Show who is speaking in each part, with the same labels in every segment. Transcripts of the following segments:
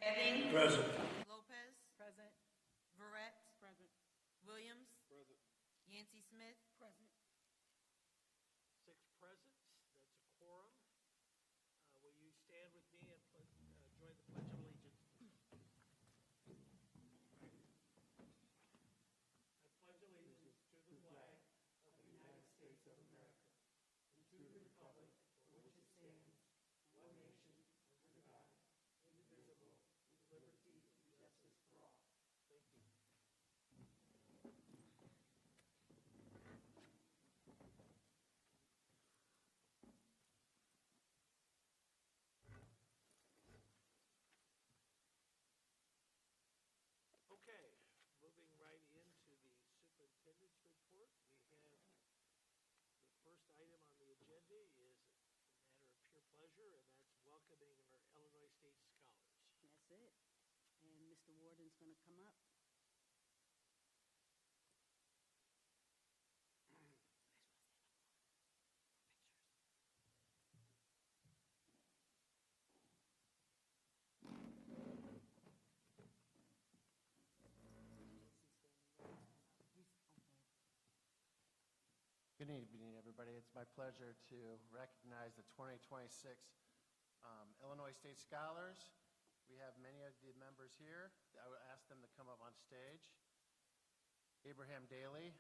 Speaker 1: Edding.
Speaker 2: Present.
Speaker 1: Lopez.
Speaker 3: Present.
Speaker 1: Verrett.
Speaker 3: Present.
Speaker 1: Williams.
Speaker 2: Present.
Speaker 1: Yancey Smith.
Speaker 3: Present.
Speaker 4: 6 present, that's a quorum. Will you stand with me and join the Pledge of Allegiance? I pledge allegiance to the flag of the United States of America and to the republic for which it stands, one nation, under God, indivisible, with liberty and justice for all. Thank you. Okay, moving right into the superintendent's report. We have the first item on the agenda is a matter of pure pleasure, and that's welcoming our Illinois State Scholars.
Speaker 3: That's it. And Mr. Warden's going to come up.
Speaker 5: Good evening, everybody. It's my pleasure to recognize the 2026 Illinois State Scholars. We have many of the members here. I would ask them to come up on stage. Abraham Daly,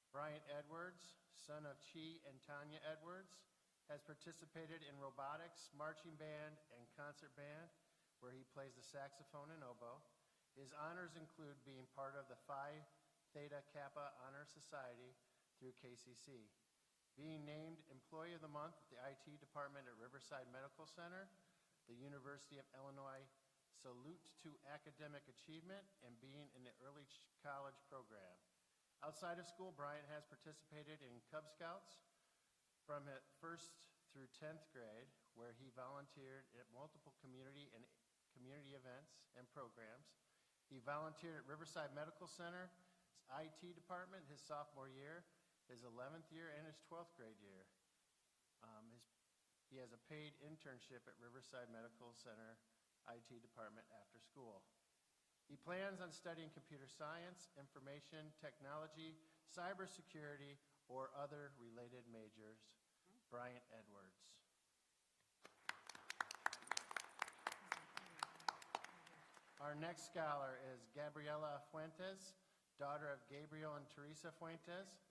Speaker 5: Bryant Edwards, son of Chi and Tanya Edwards, has participated in robotics, marching band, and concert band, where he plays the saxophone and oboe. His honors include being part of the Phi Theta Kappa Honor Society through KCC, being named Employee of the Month at the IT Department at Riverside Medical Center, the University of Illinois Salute to Academic Achievement, and being in the Early College Program. Outside of school, Bryant has participated in Cub Scouts from 1st through 10th grade, where he volunteered at multiple community events and programs. He volunteered at Riverside Medical Center IT department his sophomore year, his 11th year, and his 12th grade year. He has a paid internship at Riverside Medical Center IT department after school. He plans on studying computer science, information technology, cybersecurity, or other related majors. Bryant Edwards. Our next scholar is Gabriela Fuentes, daughter of Gabriel and Teresa Fuentes.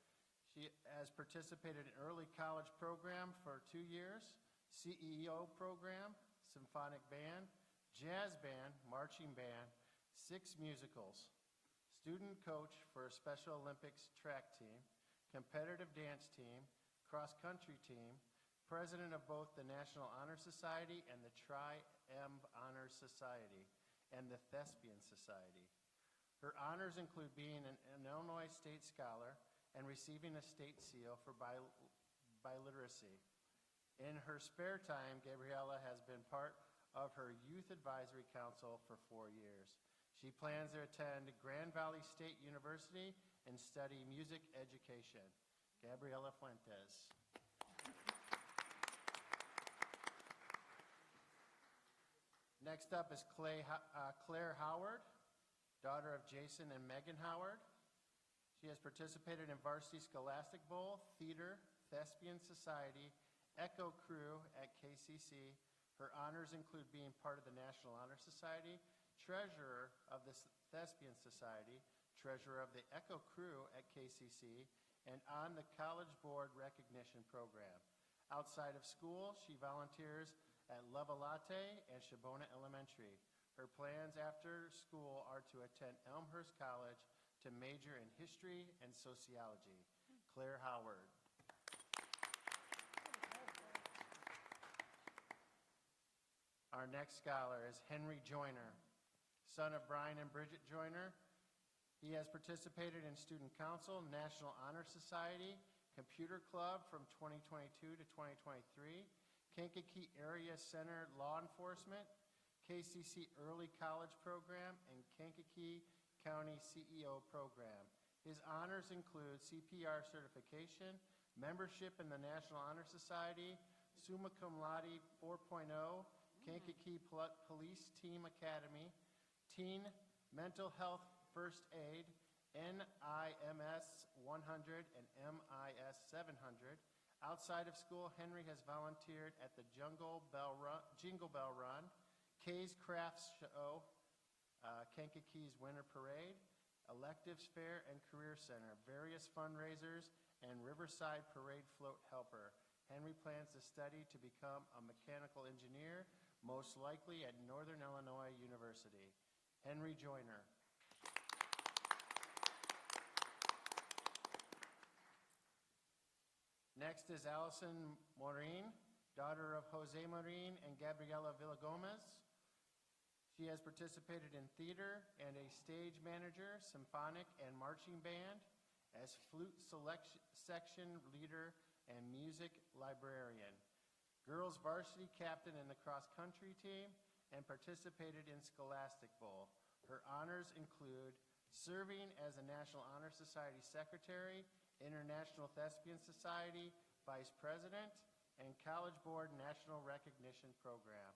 Speaker 5: She has participated in early college program for 2 years, CEO program, symphonic band, jazz band, marching band, 6 musicals, student coach for a Special Olympics track team, competitive dance team, cross-country team, president of both the National Honor Society and the Tri-M Honor Society, and the Thespian Society. Her honors include being an Illinois State Scholar and receiving a state seal for biliteracy. In her spare time, Gabriela has been part of her Youth Advisory Council for 4 years. She plans to attend Grand Valley State University and study music education. Gabriela Fuentes. Next up is Claire Howard, daughter of Jason and Megan Howard. She has participated in Varsity Scholastic Bowl, theater, Thespian Society, Echo Crew at KCC. Her honors include being part of the National Honor Society, treasurer of the Thespian Society, treasurer of the Echo Crew at KCC, and on the College Board Recognition Program. Outside of school, she volunteers at Levelate and Shabona Elementary. Her plans after school are to attend Elmhurst College to major in history and sociology. Claire Howard. Our next scholar is Henry Joyner, son of Brian and Bridget Joyner. He has participated in Student Council, National Honor Society, Computer Club from 2022 to 2023, Kankakee Area Center Law Enforcement, KCC Early College Program, and Kankakee County CEO Program. His honors include CPR certification, membership in the National Honor Society, summa cum laude 4.0, Kankakee Police Team Academy, Teen Mental Health First Aid, NIMS 100 and MIS 700. Outside of school, Henry has volunteered at the Jingle Bell Run, Kay's Crafts Show, Kankakee's Winter Parade, Electives Fair and Career Center, various fundraisers, and Riverside Parade Float Helper. Henry plans to study to become a mechanical engineer, most likely at Northern Illinois University. Henry Joyner. Next is Allison Maureen, daughter of Jose Maureen and Gabriela Villagomez. She has participated in theater and a stage manager, symphonic and marching band, as flute section leader and music librarian. Girls varsity captain in the cross-country team and participated in Scholastic Bowl. Her honors include serving as a National Honor Society Secretary, International Thespian Society Vice President, and College Board National Recognition Program.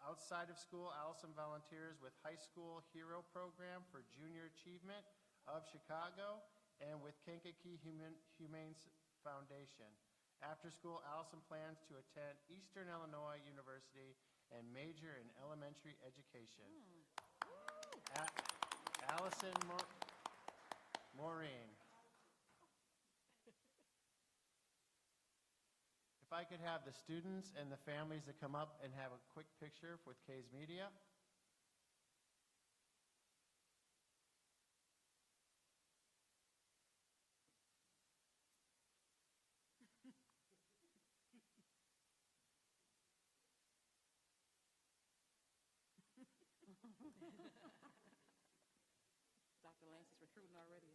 Speaker 5: Outside of school, Allison volunteers with High School Hero Program for Junior Achievement of Chicago and with Kankakee Humane Foundation. After school, Allison plans to attend Eastern Illinois University and major in elementary education. Allison Maureen. If I could have the students and the families to come up and have a quick picture with K's Media.
Speaker 3: Dr. Lance is recruiting already,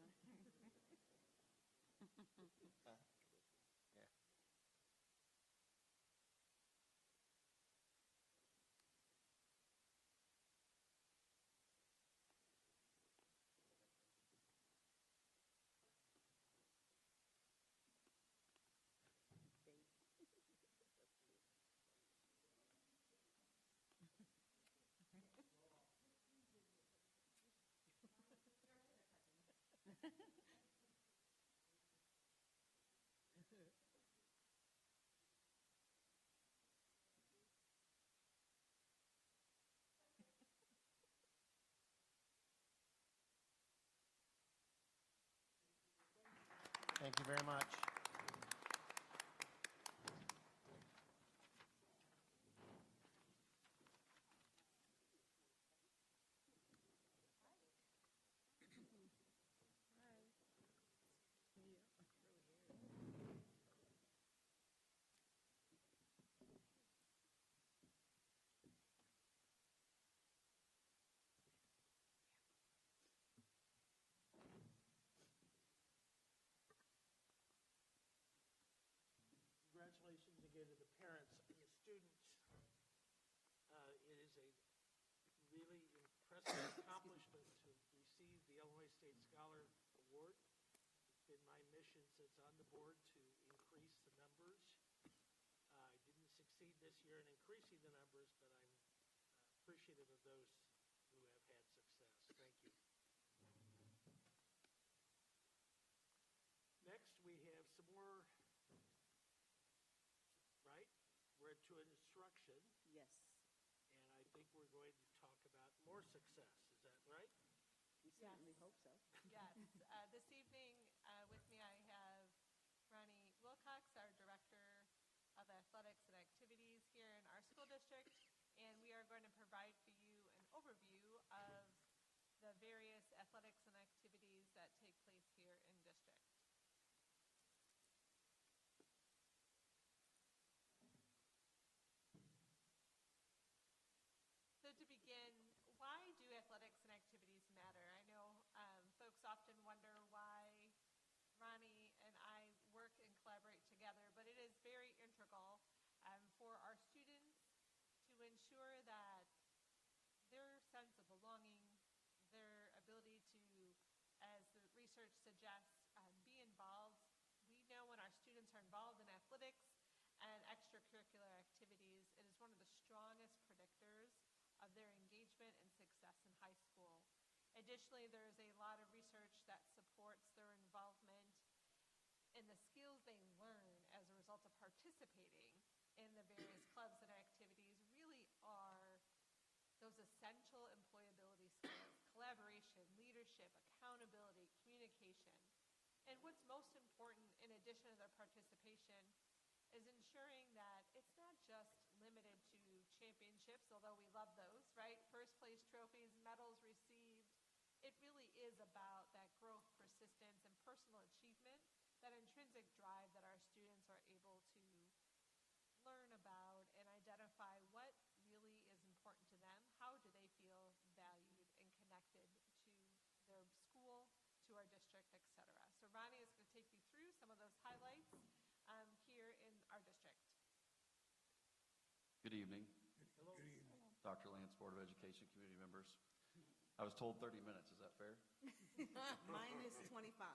Speaker 3: huh?
Speaker 5: Thank you very much.
Speaker 4: Congratulations again to the parents and the students. It is a really impressive accomplishment to receive the Illinois State Scholar Award. It's been my mission since on the board to increase the numbers. I didn't succeed this year in increasing the numbers, but I'm appreciative of those who have had success. Thank you. Next, we have some more. Right? We're into instruction,
Speaker 3: Yes,
Speaker 4: and I think we're going to talk about more success. Is that right?
Speaker 3: we certainly hope so.
Speaker 2: Yes. This evening with me I have Ronnie Wilcox, our Director of Athletics and Activities here in our school district, and we are going to provide for you an overview of the various athletics and activities that take place here in district. So to begin, why do athletics and activities matter? I know folks often wonder why Ronnie and I work and collaborate together, but it is very integral for our students to ensure that their sense of belonging, their ability to, as the research suggests, be involved. We know when our students are involved in athletics and extracurricular activities, it is one of the strongest predictors of their engagement and success in high school. Additionally, there is a lot of research that supports their involvement in the skills they learn as a result of participating in the various clubs and activities really are those essential employability skills: collaboration, leadership, accountability, communication. And what's most important, in addition to their participation, is ensuring that it's not just limited to championships, although we love those, right? First place trophies, medals received. It really is about that growth, persistence, and personal achievement, that intrinsic drive that our students are able to learn about and identify what really is important to them. How do they feel valued and connected to their school, to our district, etc. So Ronnie is going to take you through some of those highlights here in our district.
Speaker 6: Good evening.
Speaker 4: Good evening.
Speaker 6: Dr. Lance, Board of Education, community members. I was told 30 minutes. Is that fair?
Speaker 1: Mine is 25.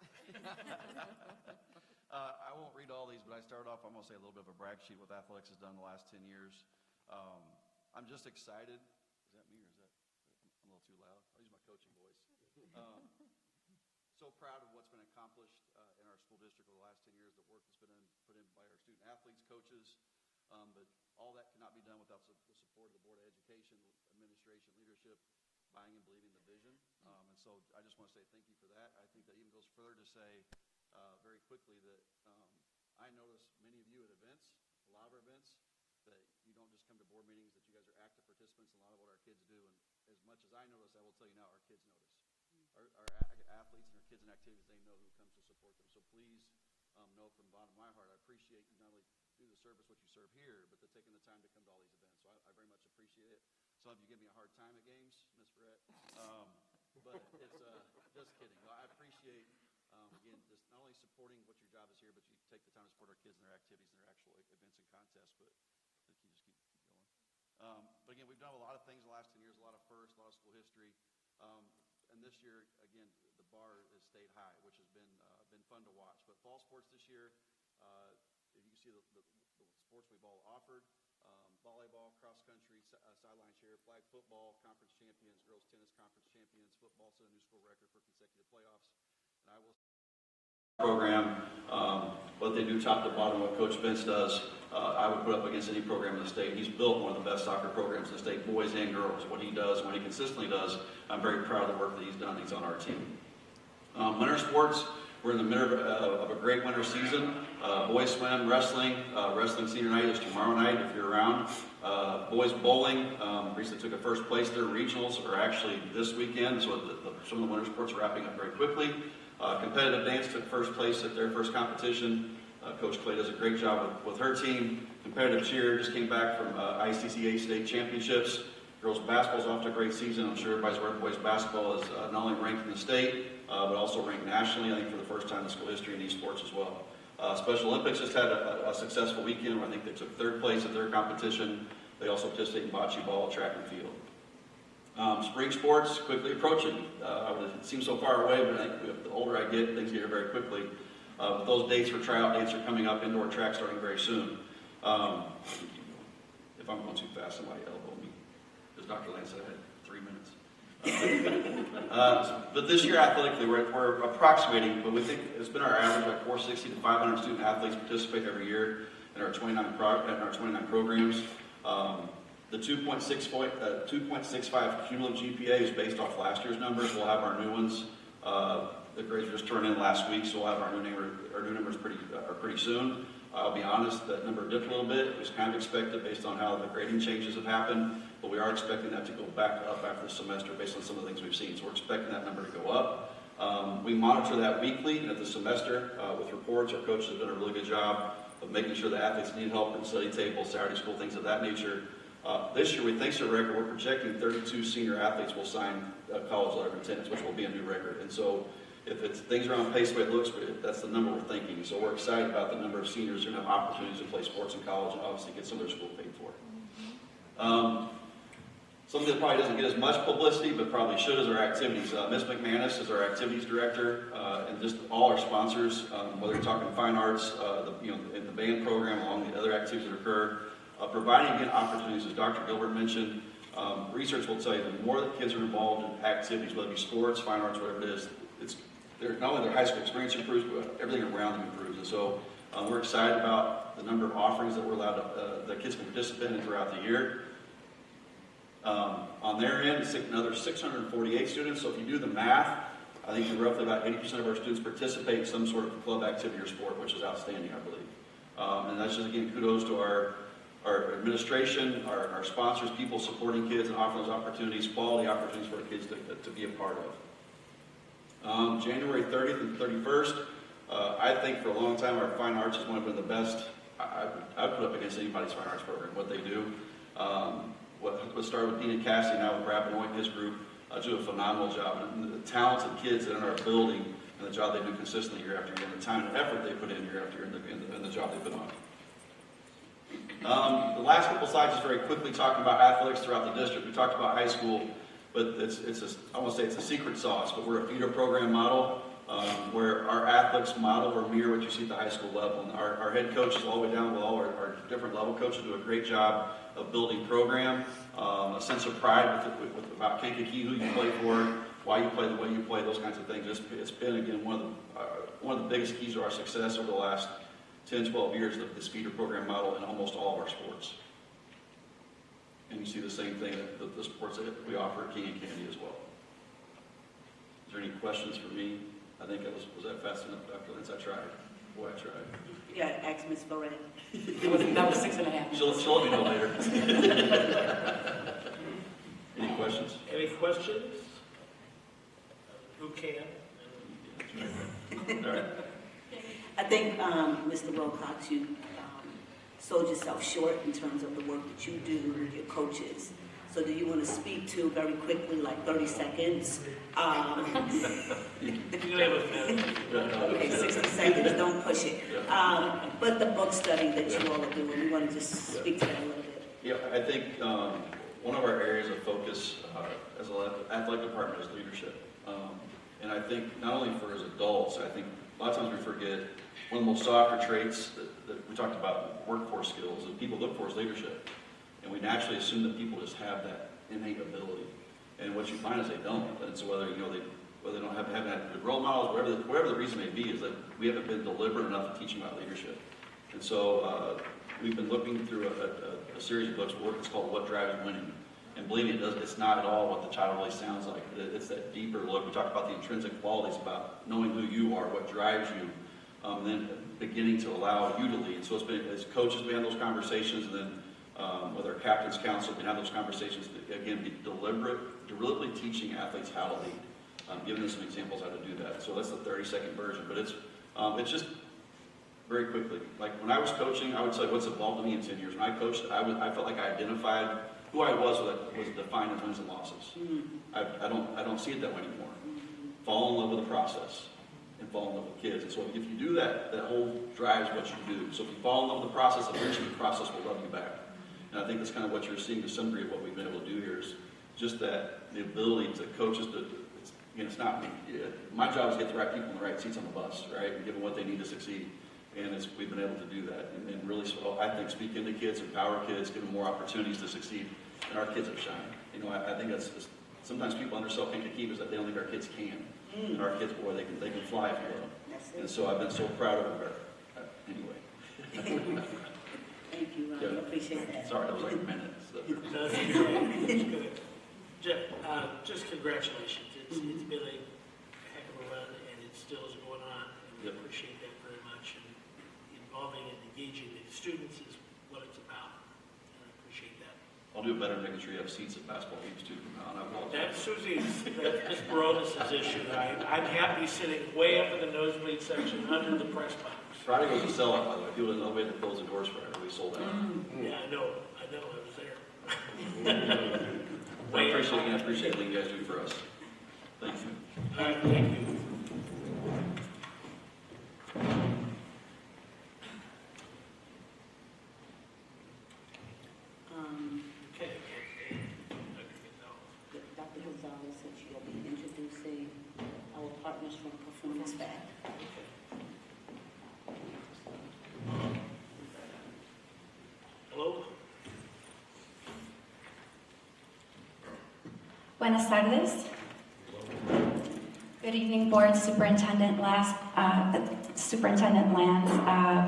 Speaker 6: I won't read all these, but I started off, I'm going to say a little bit of a brag sheet what athletics has done the last 10 years. I'm just excited. Is that me or is that I'm a little too loud? I'll use my coaching voice. So proud of what's been accomplished in our school district over the last 10 years, the work that's been put in by our student athletes, coaches, but all that cannot be done without the support of the Board of Education, administration, leadership, buying and believing the vision. And so I just want to say thank you for that. I think that even goes further to say very quickly that I notice many of you at events, a lot of our events, that you don't just come to board meetings, that you guys are active participants in a lot of what our kids do. And as much as I notice, I will tell you now, our kids notice. Our athletes and our kids in activities, they know who comes to support them. So please know from the bottom of my heart, I appreciate you not only do the service, what you serve here, but the taking the time to come to all these events. So I very much appreciate it. Some of you give me a hard time at games, Miss Brett, but it's just kidding. Well, I appreciate, again, just not only supporting what your job is here, but you take the time to support our kids and their activities and their actual events and contests, but you just keep going. But again, we've done a lot of things in the last 10 years, a lot of firsts, a lot of school history. And this year, again, the bar has stayed high, which has been fun to watch. But fall sports this year, if you can see the sports we've all offered, volleyball, cross country, sideline cheer, flag football, conference champions, girls tennis conference champions, football set a new school record for consecutive playoffs. And I will program, what they do top to bottom, what Coach Vince does, I would put up against any program in the state. He's built one of the best soccer programs in the state, boys and girls. What he does, what he consistently does, I'm very proud of the work that he's done. He's on our team. Winter sports, we're in the middle of a great winter season. Boys swim, wrestling. Wrestling senior night is tomorrow night if you're around. Boys bowling, recently took a first place. Their regionals are actually this weekend, so some of the winter sports are wrapping up very quickly. Competitive dance took first place at their first competition. Coach Clay does a great job with her team. Competitive cheer just came back from ICCA state championships. Girls basketball is off to a great season. I'm sure everybody's aware boys basketball is not only ranked in the state, but also ranked nationally, I think for the first time in school history in these sports as well. Special Olympics just had a successful weekend where I think they took third place at their competition. They also participated in bocce ball, track and field. Spring sports quickly approaching. It seems so far away, but I think the older I get, things get here very quickly. But those dates for tryout dates are coming up. Indoor track starting very soon. If I'm going too fast, somebody elbow me. As Dr. Lance said, I had 3 minutes. But this year, athletically, we're approximating, but we think it's been our average, like 460 to 500 student athletes participate every year in our 29 programs. The 2.65 cumulative GPA is based off last year's numbers. We'll have our new ones. The grades were just turned in last week, so we'll have our new numbers pretty soon. I'll be honest, that number dipped a little bit. It was kind of expected based on how the grading changes have happened, but we are expecting that to go back up after the semester based on some of the things we've seen. So we're expecting that number to go up. We monitor that weekly and at the semester with reports. Our coaches have done a really good job of making sure the athletes need help in study tables, Saturday school, things of that nature. This year, we think it's a record. We're projecting 32 senior athletes will sign a college letter of intent, which will be a new record. And so if things are on pace the way it looks, that's the number we're thinking. So we're excited about the number of seniors who have opportunities to play sports in college and obviously get some of their school paid for. Something that probably doesn't get as much publicity, but probably should, is our activities. Ms. McManus is our activities director, and just all our sponsors, whether you're talking fine arts, in the band program, along the other activities that occur. providing again opportunities, as Dr. Gilbert mentioned. Research will tell you the more that kids are involved in activities, whether it be sports, fine arts, whatever it is, not only their high school experience improves, but everything around them improves. And so we're excited about the number of offerings that we're allowed to, that kids can participate in throughout the year. On their end, another 648 students. So if you do the math, I think roughly about 80% of our students participate in some sort of club activity or sport, which is outstanding, I believe. And that's just, again, kudos to our administration, our sponsors, people supporting kids and offering those opportunities, quality opportunities for our kids to be a part of. January 30th and 31st, I think for a long time our fine arts has one of the best. I'd put up against anybody's fine arts program, what they do. What started with Dean and Cassie, now with Brad Benoit and his group, do a phenomenal job. And the talented kids that are in our building and the job they do consistently year after year, and the time and effort they put in year after year, and the job they put on. The last couple slides is very quickly talking about athletics throughout the district. We talked about high school, but I won't say it's a secret sauce, but we're a feeder program model where our athletics model or mirror what you see at the high school level. And our head coaches all the way down below, our different level coaches do a great job of building program, a sense of pride about Kankakee, who you play for, why you play the way you play, those kinds of things. It's been, again, one of the biggest keys to our success over the last 10, 12 years of this feeder program model in almost all of our sports. And you see the same thing that the sports that we offer at King and Candy as well. Is there any questions for me? I think was that fast enough, Dr. Lentz? I tried. Boy, I tried.
Speaker 3: Yeah, ask Ms. Barrett.
Speaker 7: That was 6.5 minutes.
Speaker 6: She'll let me know later. Any questions?
Speaker 4: Any questions? Who can?
Speaker 6: All right.
Speaker 3: I think, Mr. Wilcox, you sold yourself short in terms of the work that you do with your coaches. So do you want to speak to very quickly, like 30 seconds?
Speaker 4: You have a minute.
Speaker 3: Okay, 60 seconds, don't push it. But the book study that you all are doing, we want to just speak to that a little bit.
Speaker 6: Yeah, I think one of our areas of focus as an athletic department is leadership. And I think not only for as adults, I think a lot of times we forget one of the most softer traits that we talked about, workforce skills, that people look for is leadership. And we naturally assume that people just have that innate ability. And what you find is they don't. And so whether they don't haven't had good role models, whatever the reason may be, is that we haven't been deliberate enough in teaching about leadership. And so we've been looking through a series of books. It's called What Drives Winning. And believe me, it's not at all what the title really sounds like. It's that deeper look. We talk about the intrinsic qualities, about knowing who you are, what drives you, then beginning to allow you to lead. So it's been, as coaches, we have those conversations, and then with our captain's council, we can have those conversations to, again, be deliberately teaching athletes how to lead, giving them some examples how to do that. So that's the 30-second version, but it's just very quickly. Like when I was coaching, I would say what's involved in me in 10 years. When I coached, I felt like I identified who I was defined as wins and losses. I don't see it that way anymore. Fall in love with the process and fall in love with kids. And so if you do that, that whole drives what you do. So if you fall in love with the process, eventually the process will love you back. And I think that's kind of what you're seeing to some degree of what we've been able to do here is just that the ability to coaches to, it's not me. My job is to get the right people in the right seats on the bus, right? And give them what they need to succeed. And we've been able to do that. And really, I think, speak into kids, empower kids, give them more opportunities to succeed. And our kids have shined. You know, I think that's sometimes people undersell Kankakee is that they don't think our kids can. And our kids, boy, they can fly if you will. And so I've been so proud of her. Anyway.
Speaker 3: Thank you, Ron. I appreciate that.
Speaker 6: Sorry, that was like a minute. So.
Speaker 4: That's good. Jeff, just congratulations. It's been a heck of a run, and it still is going on. And we appreciate that very much. And involving and engaging the students is what it's about. And I appreciate that.
Speaker 6: I'll do it better making sure you have seats at basketball games too from now on. I apologize.
Speaker 4: That's Ms. Baronis' issue. I'm happy sitting way up in the nosebleed section under the press box.
Speaker 6: Friday was a sellout, by the way. People didn't know we had to close the doors Friday. We sold out.
Speaker 4: Yeah, I know. I was there.
Speaker 6: I appreciate what you guys do for us. Thank you.
Speaker 4: All right, thank you. Okay.
Speaker 3: Dr. Gonzalez said she'll be introducing our partners from Performance Back.
Speaker 4: Hello?
Speaker 8: Buenas tardes. Good evening, Board, Superintendent Lands,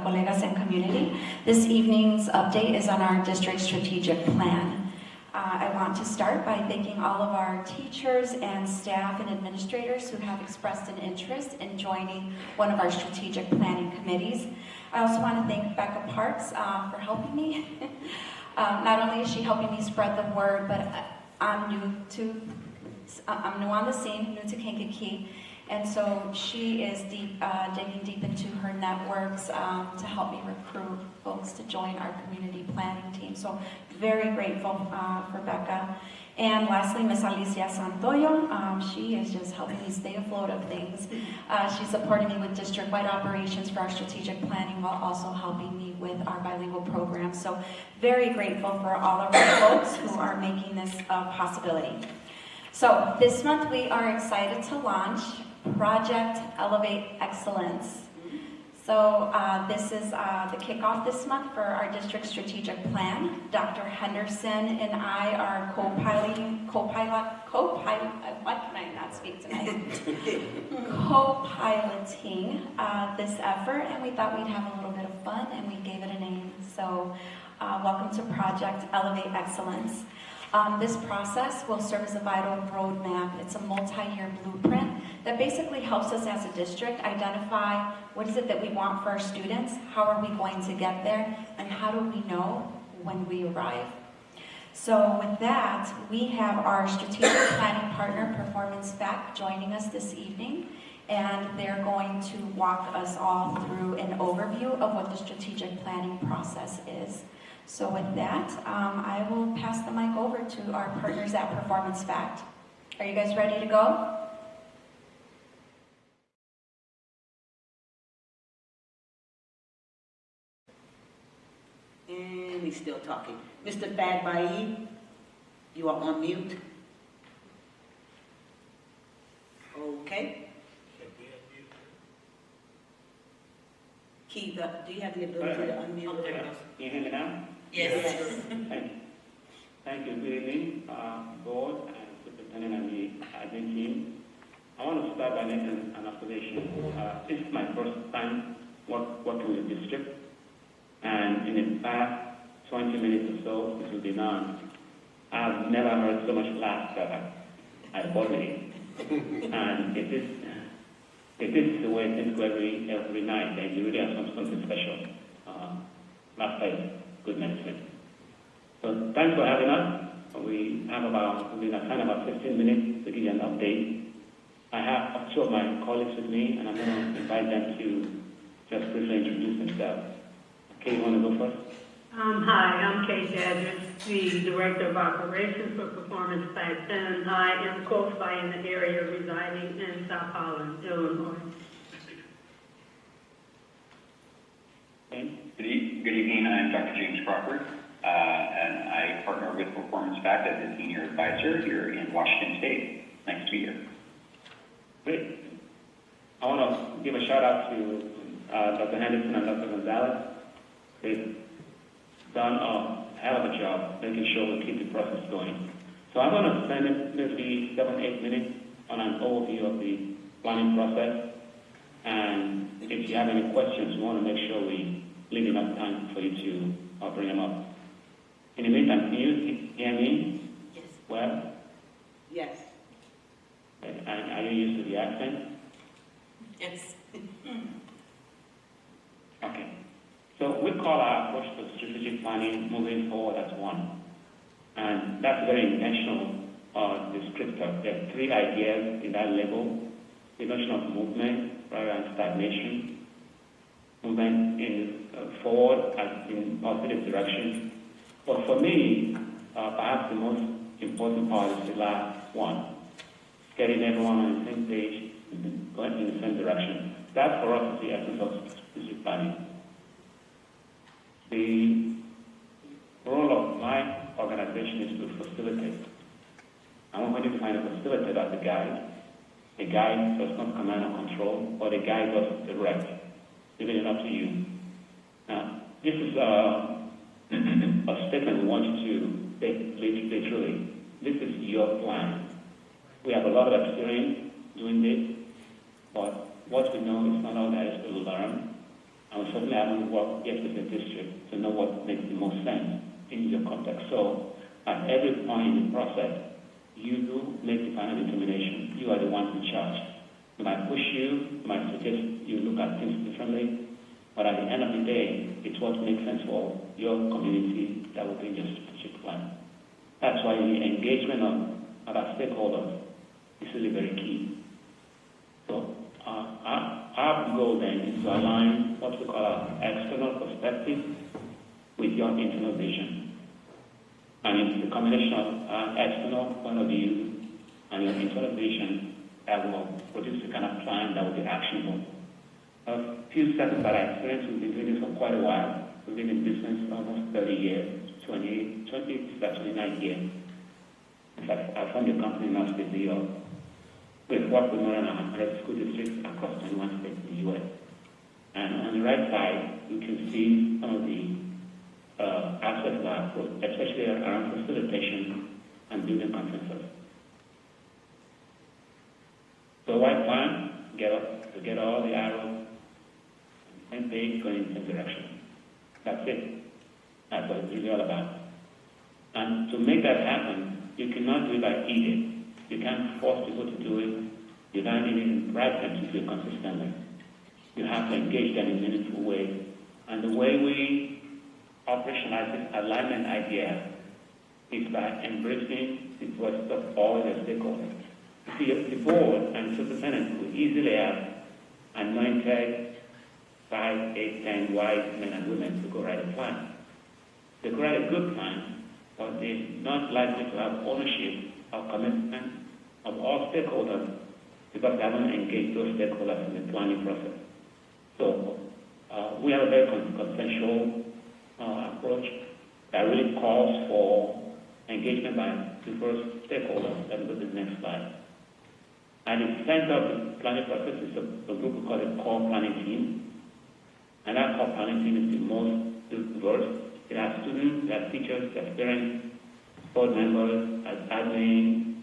Speaker 8: colegas and community. This evening's update is on our district strategic plan. I want to start by thanking all of our teachers and staff and administrators who have expressed an interest in joining one of our strategic planning committees. I also want to thank Becca Parks for helping me. Not only is she helping me spread the word, but I'm new on the scene, new to Kankakee, and so she is digging deep into her networks to help me recruit folks to join our community planning team. So very grateful for Becca. And lastly, Miss Alicia Santoyo, she is just helping me stay afloat of things. She's supporting me with district-wide operations for our strategic planning while also helping me with our bilingual program. So very grateful for all of our folks who are making this a possibility. So this month we are excited to launch Project Elevate Excellence. So this is the kickoff this month for our district strategic plan. Dr. Henderson and I are co-piloting this effort, and we thought we'd have a little bit of fun, and we gave it a name. So welcome to Project Elevate Excellence. This process will serve as a vital roadmap. It's a multi-year blueprint that basically helps us as a district identify what is it that we want for our students, how are we going to get there, and how do we know when we arrive. So with that, we have our strategic planning partner, Performance Fact, joining us this evening, and they're going to walk us all through an overview of what the strategic planning process is. So with that, I will pass the mic over to our partners at Performance Fact. Are you guys ready to go?
Speaker 3: And he's still talking. Mr. Fadbai, you are on mute. Okay. Keith, do you have the ability to unmute?
Speaker 9: Can you hear me now?
Speaker 3: Yes.
Speaker 9: Thank you. Good evening, board and superintendent and the admin team. I want to start by making an observation. This is my first time working with the district, and in the past 20 minutes or so, this will be known. I've never heard so much laughter at board meeting, and it is the way things go every night, and you really have something special. Last night. Good medicine. So thanks for having us. We have about 15 minutes to give you an update. I have two of my colleagues with me, and I'm going to invite them to just briefly introduce themselves. Kay, you want to go first?
Speaker 10: Hi, I'm Kay Dadris, the Director of Operations for Performance Fact, and I am close by in the area residing in South Holland, Illinois.
Speaker 11: Good evening, I'm Dr. James Crawford, and I partner with Performance Fact as a senior advisor here in Washington State. Nice to be here.
Speaker 9: Great. I want to give a shout out to Dr. Henderson and Dr. Gonzalez. They've done a hell of a job making sure we keep the process going. So I'm going to spend maybe 7-8 minutes on an overview of the planning process. And if you have any questions, we want to make sure we leave enough time for you to bring them up. In the meantime, can you hear me?
Speaker 3: Yes.
Speaker 9: Well?
Speaker 3: Yes.
Speaker 9: Are you used to the accent?
Speaker 3: Yes.
Speaker 9: Okay. So we call our approach to strategic planning moving forward as one. And that's very intentional descriptor. There are 3 ideas in that label. The notion of movement rather than stagnation. Movement in forward as in positive direction. But for me, perhaps the most important part is the last one. Getting everyone on the same page, going in the same direction. That for us is the essence of strategic planning. The role of my organization is to facilitate. I'm going to find a facilitator as a guide. A guide does not command or control, but a guide does direct, leaving it up to you. Now, this is a statement we want you to take literally. This is your plan. We have a lot of experience doing this, but what we know is not all there is to learn. And we certainly haven't worked yet with the district to know what makes the most sense in your context. So at every point in the process, you do make the final determination. You are the one in charge. We might push you, we might suggest you look at things differently, but at the end of the day, it's what makes sense for your community that will be in your strategic plan. That's why the engagement of our stakeholders is really very key. So our goal then is to align what we call our external perspective with your internal vision. And it's the combination of our external point of view and your internal vision that will produce the kind of plan that will be actionable. A few seconds that I experienced, we've been doing this for quite a while. We've been in business almost 30 years, 29 years. In fact, I founded a company in Upstate New York. We've worked with more than 100 school districts across 21 states in the U.S. And on the right side, you can see some of the aspects of our approach, especially around facilitation and building consensus. So white plan, get all the arrows and page going in the same direction. That's it. That's what it's really all about. And to make that happen, you cannot do it by edict. You can't force people to do it. You can't even bribe them to do it consistently. You have to engage them in meaningful ways. And the way we operationalize this alignment idea is by embracing the voices of all the stakeholders. You see, the board and the superintendent could easily have anointed 5, 8, 10 wise men and women to go write a plan. They could write a good plan, but they're not likely to have ownership or commitment of all stakeholders because they haven't engaged those stakeholders in the planning process. So we have a very consensual approach that really calls for engagement by diverse stakeholders. Let's go to the next slide. At the center of the planning process is a group we call the core planning team. And that core planning team is the most diverse. It has students, it has teachers, it has parents, board members, as admin,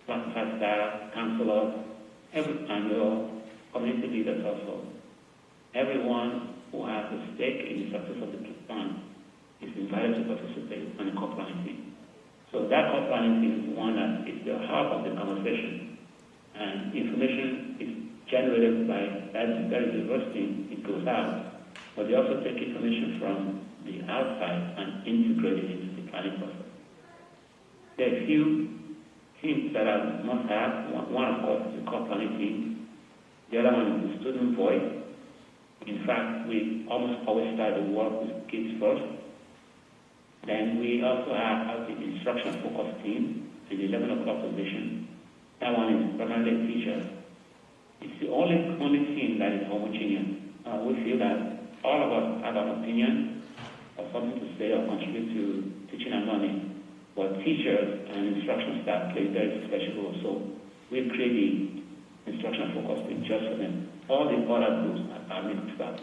Speaker 9: classified staff, counselors, and your community leaders also. Everyone who has a stake in the success of the plan is invited to participate on the core planning team. So that core planning team is one that is the heart of the conversation. And information is generated by that very diverse team. It goes out. But they also take information from the outside and integrate it into the planning process. There are a few teams that I must have. One, of course, is the core planning team. The other one is the student voice. In fact, we almost always start the work with kids first. Then we also have the instruction focus team in the 11 o'clock position. That one is primarily teachers. It's the only team that is homogeneous. We feel that all of us have an opinion or something to say or contribute to teaching and learning. But teachers and instruction staff play a very special role. So we create the instruction focus team just for them. All the other groups are mixed up,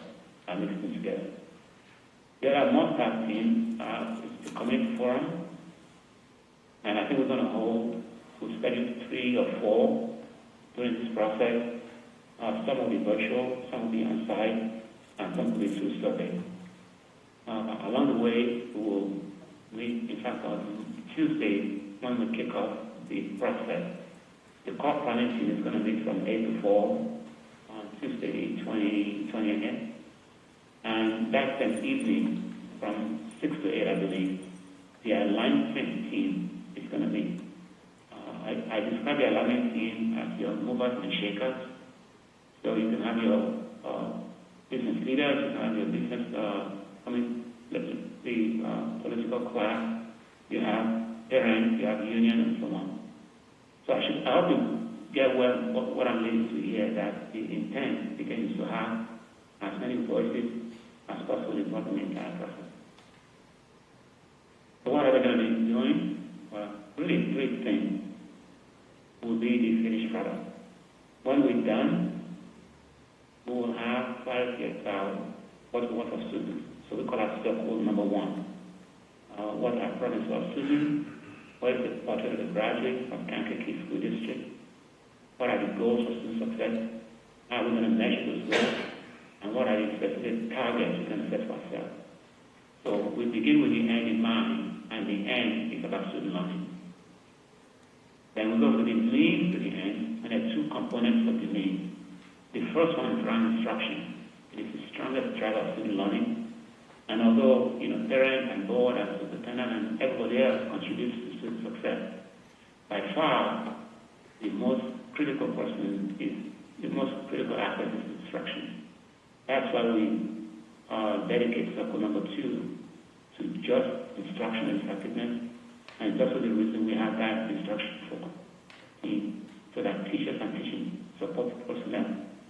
Speaker 9: are mixed in together. There are must-have teams, the community forum, and I think we're going to hold, we'll schedule 3 or 4 during this process. Some will be virtual, some will be on site, and some will be through survey. Along the way, we will meet, in fact, on Tuesday, when we kick off the process. The core planning team is going to meet from 8 to 4 on Tuesday, 20 again. And that same evening, from 6 to 8, I believe, the alignment team is going to meet. I describe the alignment team as your movers and shakers. So you can have your business leaders, you can have your business, the political class, you have parents, you have union, and so on. So I hope you get what I'm leading to here, that the intent begins to have as many voices as possible involved in the entire process. So what are we going to be doing? Well, really 3 things will be the finished product. When we're done, we will have clarity about what we want for students. So we call that step goal number 1. What our promise to our students, What is the portrait of the graduate from Kankakee School District? What are the goals for student success? How are we going to measure those goals? And what are the specific targets we can set for ourselves? So we begin with the end in mind, and the end is about student learning. Then we go to the means to the end, and there are two components of the means. The first one is around instruction. It is the strongest driver of student learning. And although, parents and board and superintendent and everybody else contributes to student success, by far, the most critical person is, the most critical aspect is instruction. That's why we dedicate circle number 2 to just instruction and effectiveness. And that's also the reason we have that instruction for team, so that teachers and teaching support personnel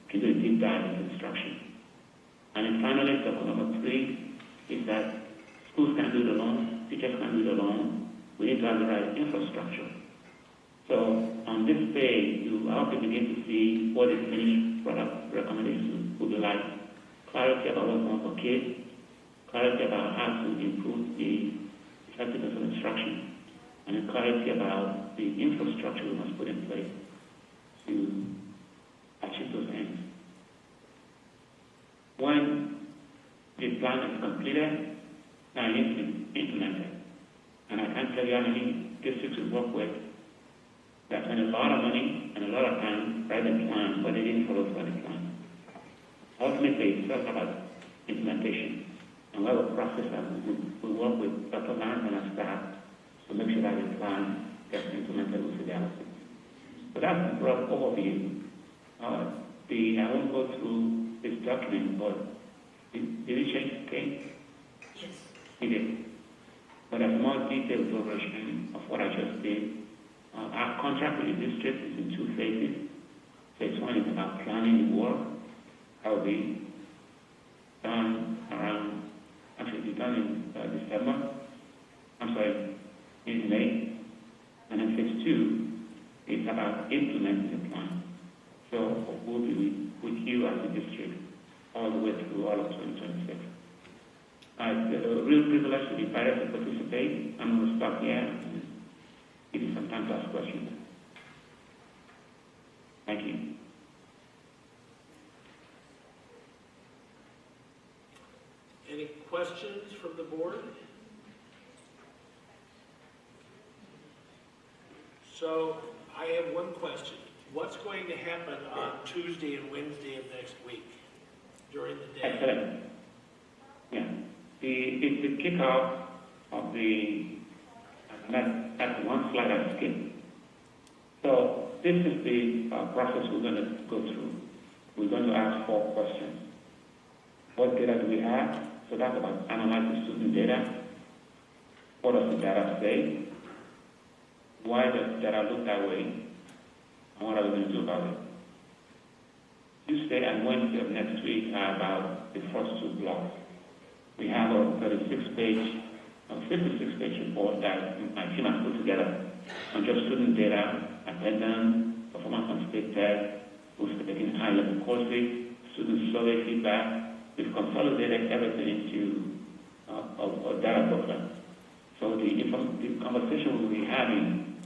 Speaker 9: can do a deep dive into instruction. And then finally, circle number 3 is that schools can do it alone, teachers can do it alone. We need to have the right infrastructure. So on this page, you also begin to see what the finished product recommendations would be like. Clarity about what's going for kids, clarity about how to improve the effectiveness of instruction, and then clarity about the infrastructure we must put in place to achieve those ends. When the plan is completed, now it needs to be implemented. And I can't tell you how many districts we work with that spend a lot of money and a lot of time writing plans, but they didn't follow through on the plan. Ultimately, it's all about implementation. And we have a process that we work with Dr. Lance and our staff to make sure that the plan gets implemented with fidelity. So that's the broad overview. I won't go through this document, but did it change, Kate?
Speaker 3: Yes.
Speaker 9: It did. But a more detailed version of what I just did. Our contract with the district is in 2 phases. Phase 1 is about planning the work. That will be done in December. In May. And then phase 2 is about implementing the plan. So we'll be with you as a district all the way through all of 2026. It's a real privilege to be invited to participate. I'm going to stop here and give you some time to ask questions. Thank you.
Speaker 4: Any questions from the board? So I have one question. What's going to happen on Tuesday and Wednesday of next week during the day?
Speaker 9: Excellent. Yeah. It's the kickoff of that's one slide I skipped. So this is the process we're going to go through. We're going to ask 4 questions. What data do we have? So that's about analyzing student data. What does the data say? Why does the data look that way? And what are we going to do about it? Tuesday and Wednesday of next week are about the first 2 blocks. We have a 56-page report that my team has put together on just student data, attendance, performance on state tests, who's taking high-level courses, student survey feedback. We've consolidated everything into a data booklet. So the conversation we'll be having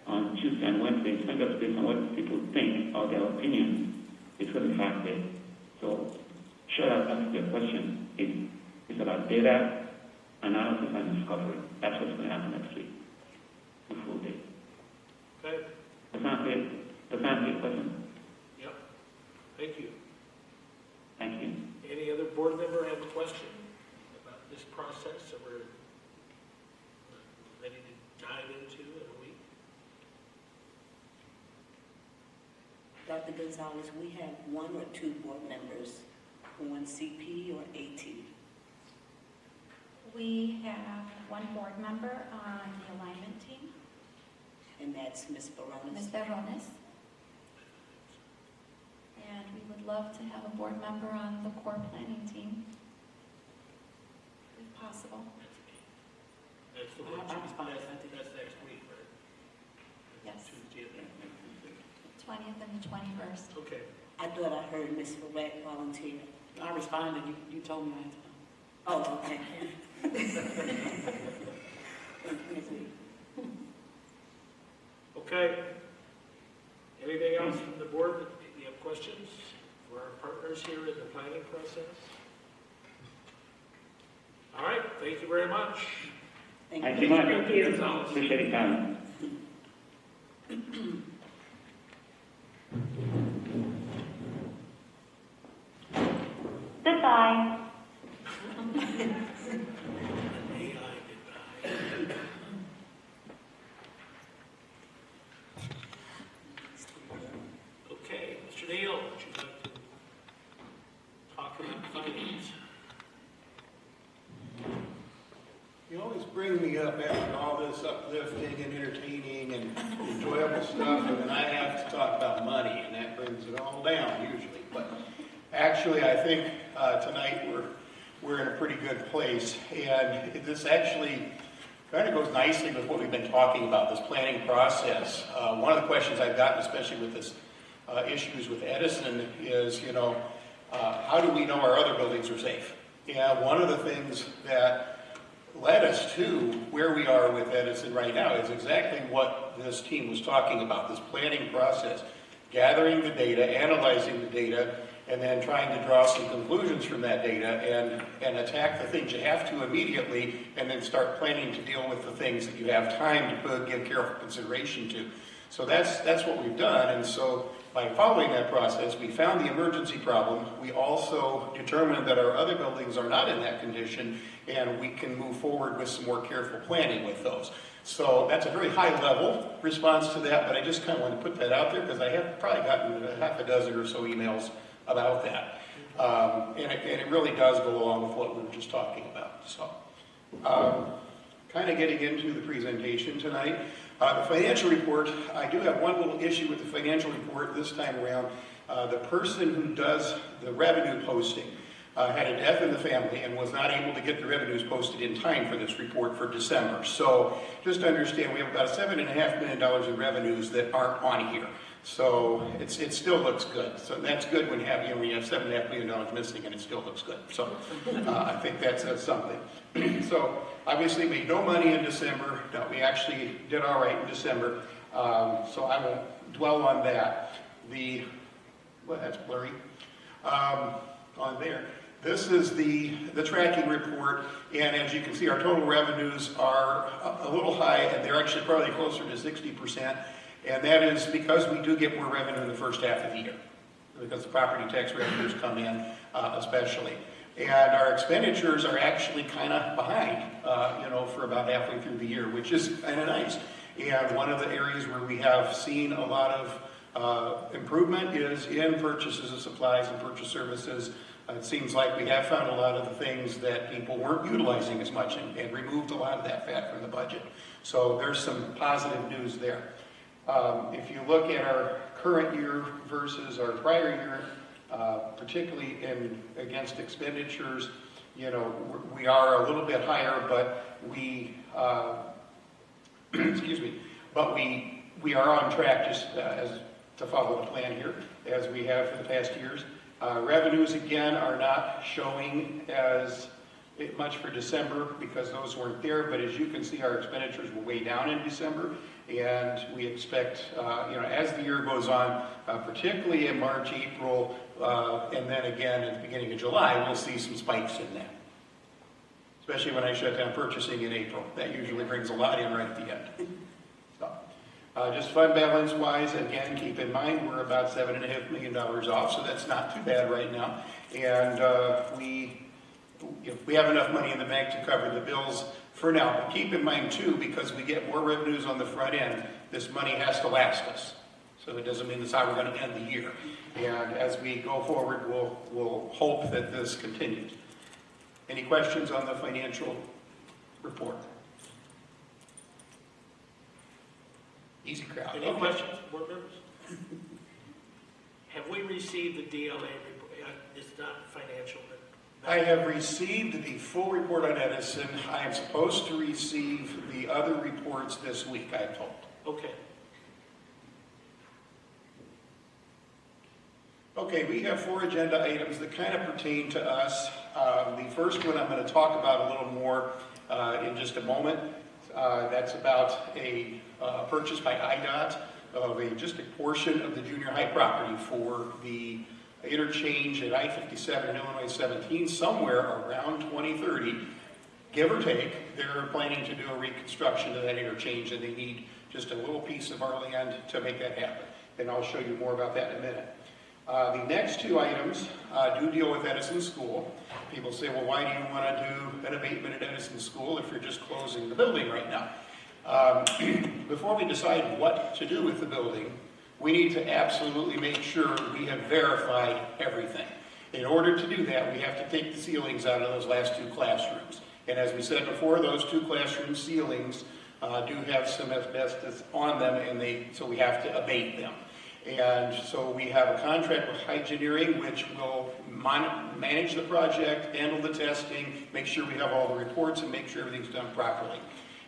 Speaker 9: on Tuesday and Wednesday is not just based on what people think or their opinions. It's really fact-based. So, sure, that answers your question. It's about data, analysis, and discovery. That's what's going to happen next week. The full day.
Speaker 4: Okay.
Speaker 9: Does that answer your question?
Speaker 4: Yep. Thank you.
Speaker 9: Thank you.
Speaker 4: Any other board member have a question about this process that we're ready to dive into in a week?
Speaker 3: Dr. Gonzalez, we have 1 or 2 board members on CP or AT.
Speaker 8: We have 1 board member on the alignment team,
Speaker 3: And that's Ms. Baronis.
Speaker 8: Ms. Veronis. And we would love to have a board member on the core planning team, if possible.
Speaker 4: That's the one, that's next week, right?
Speaker 8: Yes.
Speaker 4: Tuesday and Wednesday.
Speaker 8: 20th and the 21st.
Speaker 4: Okay.
Speaker 3: I thought I heard Ms. Ferret volunteer.
Speaker 7: I responded, you told me I had to.
Speaker 3: Oh, okay.
Speaker 4: Okay. Anything else from the board? You have questions for our partners here in the planning process? All right, thank you very much.
Speaker 9: Thank you much.
Speaker 10: Thank you.
Speaker 4: Gonzalez.
Speaker 9: Appreciate your time.
Speaker 8: Goodbye.
Speaker 4: Okay, Mr. Neal, would you like to talk about finance?
Speaker 12: You always bring me up after all this uplifting and entertaining and enjoyable stuff, and then I have to talk about money, and that brings it all down usually. But actually, I think tonight we're in a pretty good place, and this actually kind of goes nicely with what we've been talking about, this planning process. One of the questions I've gotten, especially with this issues with Edison, is, how do we know our other buildings are safe? Yeah, one of the things that led us to where we are with Edison right now is exactly what this team was talking about, this planning process, gathering the data, analyzing the data, and then trying to draw some conclusions from that data and attack the things you have to immediately, and then start planning to deal with the things that you have time to give careful consideration to. So that's what we've done, and so by following that process, we found the emergency problem. We also determined that our other buildings are not in that condition, and we can move forward with some more careful planning with those. So that's a very high-level response to that, but I just kind of want to put that out there because I have probably gotten a half a dozen or so emails about that. And it really does go along with what we were just talking about. So kind of getting into the presentation tonight. The financial report, I do have one little issue with the financial report this time around. The person who does the revenue posting had a death in the family and was not able to get the revenues posted in time for this report for December. So just to understand, we have about $7.5 million in revenues that aren't on here. So it still looks good. So that's good when you have $7.5 million missing and it still looks good. So I think that says something. So obviously made no money in December. No, we actually did all right in December. So I won't dwell on that. Well, that's blurry. On there. This is the tracking report, and as you can see, our total revenues are a little high, and they're actually probably closer to 60%, and that is because we do get more revenue in the first half of the year, because the property tax revenues come in especially. And our expenditures are actually kind of behind, for about halfway through the year, which is kind of nice. And one of the areas where we have seen a lot of improvement is in purchases of supplies and purchase services. It seems like we have found a lot of the things that people weren't utilizing as much and removed a lot of that fat from the budget. So there's some positive news there. If you look at our current year versus our prior year, particularly against expenditures, we are a little bit higher, but we excuse me, but we are on track just to follow the plan here as we have for the past years. Revenues, again, are not showing as much for December because those weren't there, but as you can see, our expenditures were way down in December, and we expect, as the year goes on, particularly in March, April, and then again at the beginning of July, we'll see some spikes in that, especially when I shut down purchasing in April. That usually brings a lot in right at the end. Just fund balance wise, again, keep in mind we're about $7.5 million off, so that's not too bad right now. And we have enough money in the bank to cover the bills for now. But keep in mind too, because we get more revenues on the front end, this money has to last us. So it doesn't mean that's how we're going to end the year. And as we go forward, we'll hope that this continues. Any questions on the financial report? Easy crowd.
Speaker 4: Any questions, board members? Have we received the DLA report? It's not financial, but...
Speaker 12: I have received the full report on Edison. I am supposed to receive the other reports this week, I'm told.
Speaker 4: Okay.
Speaker 12: Okay, we have 4 agenda items that kind of pertain to us. The first one I'm going to talk about a little more in just a moment. That's about a purchase by IDOT of just a portion of the junior high property for the interchange at I-57 and Illinois 17, somewhere around 2030, give or take. They're planning to do a reconstruction of that interchange, and they need just a little piece of our land to make that happen. And I'll show you more about that in a minute. The next two items do deal with Edison School. People say, well, why do you want to do an abatement at Edison School if you're just closing the building right now? Before we decide what to do with the building, we need to absolutely make sure we have verified everything. In order to do that, we have to take the ceilings out of those last two classrooms. And as we said before, those two classroom ceilings do have some asbestos on them, and so we have to abate them. And so we have a contract with Hygieneering, which will manage the project, handle the testing, make sure we have all the reports, and make sure everything's done properly.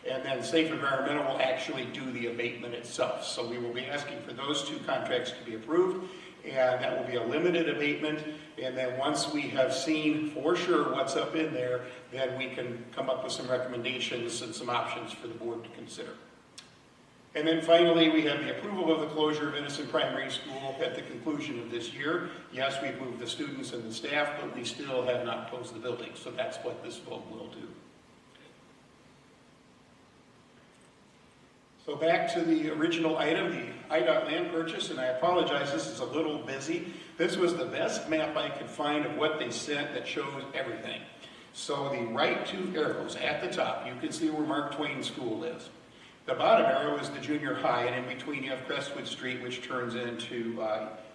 Speaker 12: And then Safe Environmental will actually do the abatement itself. So we will be asking for those two contracts to be approved, and that will be a limited abatement. And then once we have seen for sure what's up in there, then we can come up with some recommendations and some options for the board to consider. And then finally, we have the approval of the closure of Edison Primary School at the conclusion of this year. Yes, we've moved the students and the staff, but we still have not closed the building. So that's what this vote will do. So back to the original item, the IDOT land purchase, and I apologize, this is a little busy. This was the best map I could find of what they sent that shows everything. So the right two arrows at the top, you can see where Mark Twain School is. The bottom arrow is the junior high, and in between you have Crestwood Street, which turns into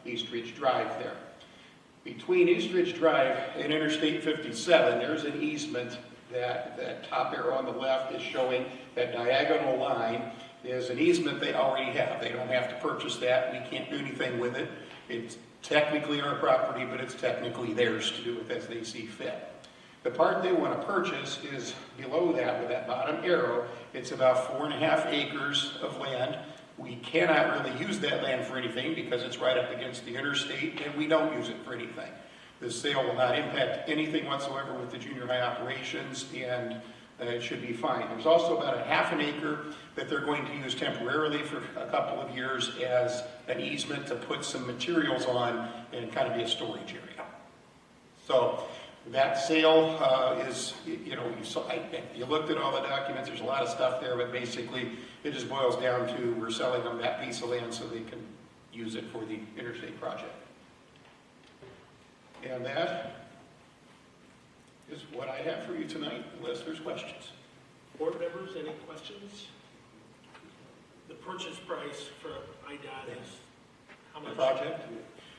Speaker 12: East Ridge Drive there. Between East Ridge Drive and Interstate 57, there's an easement that top arrow on the left is showing. That diagonal line is an easement they already have. They don't have to purchase that. We can't do anything with it. It's technically our property, but it's technically theirs to do with as they see fit. The part they want to purchase is below that with that bottom arrow. It's about 4.5 acres of land. We cannot really use that land for anything because it's right up against the interstate, and we don't use it for anything. This sale will not impact anything whatsoever with the junior high operations, and it should be fine. There's also about 1/2 acre that they're going to use temporarily for a couple of years as an easement to put some materials on and kind of be a storage area. So that sale is, you looked at all the documents, there's a lot of stuff there, but basically it just boils down to we're selling them that piece of land so they can use it for the interstate project. And that is what I have for you tonight, unless there's questions.
Speaker 4: Board members, any questions? The purchase price for IDOT is how much?
Speaker 12: The project?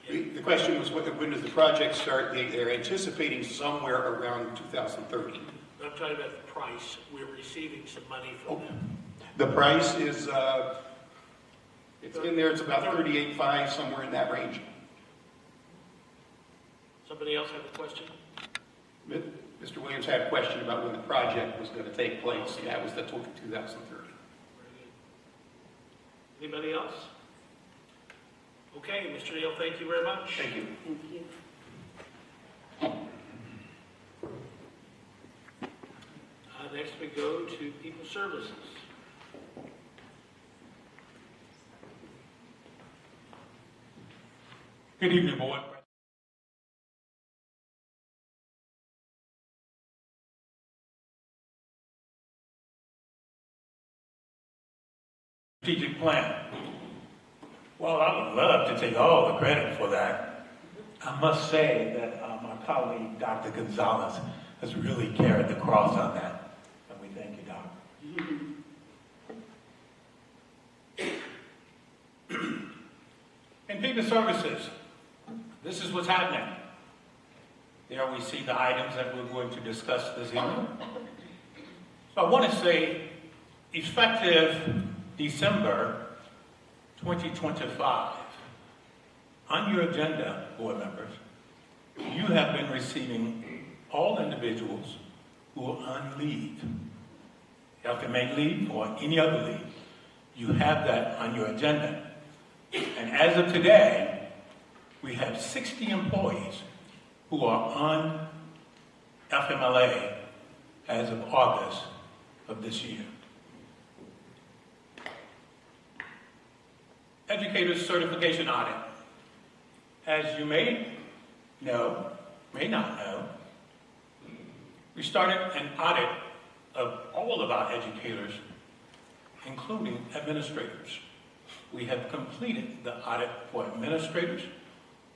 Speaker 12: The question was, when does the project start? They're anticipating somewhere around 2030.
Speaker 4: I'm talking about the price. We're receiving some money from them.
Speaker 12: The price is, it's in there, it's about 38.5, somewhere in that range.
Speaker 4: Somebody else have a question?
Speaker 12: Mr. Williams had a question about when the project was going to take place, and that was the 2030.
Speaker 4: Anybody else? Okay, Mr. Neal, thank you very much.
Speaker 12: Thank you.
Speaker 3: Thank you.
Speaker 4: Next we go to People Services.
Speaker 13: Good evening, Board. Strategic plan. Well, I would love to take all the credit for that. I must say that my colleague, Dr. Gonzalez, has really carried the cross on that. And we thank you, Doc. In People Services, this is what's happening. There we see the items that we're going to discuss this evening. So I want to say, effective December 2025, on your agenda, board members, you have been receiving all individuals who are on leave, FMA leave or any other leave. You have that on your agenda. And as of today, we have 60 employees who are on FMLA as of August of this year. educator's certification audit. As you may know, may not know, we started an audit of all of our educators, including administrators. We have completed the audit for administrators.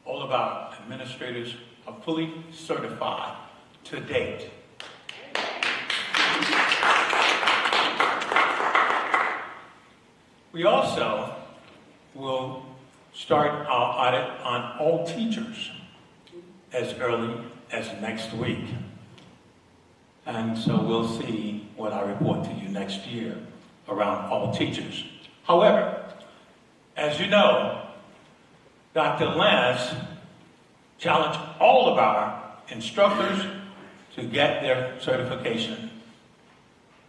Speaker 13: All of our administrators are fully certified to date. We also will start our audit on all teachers as early as next week. And so we'll see what I report to you next year around all teachers. However, as you know, Dr. Lance challenged all of our instructors to get their certification.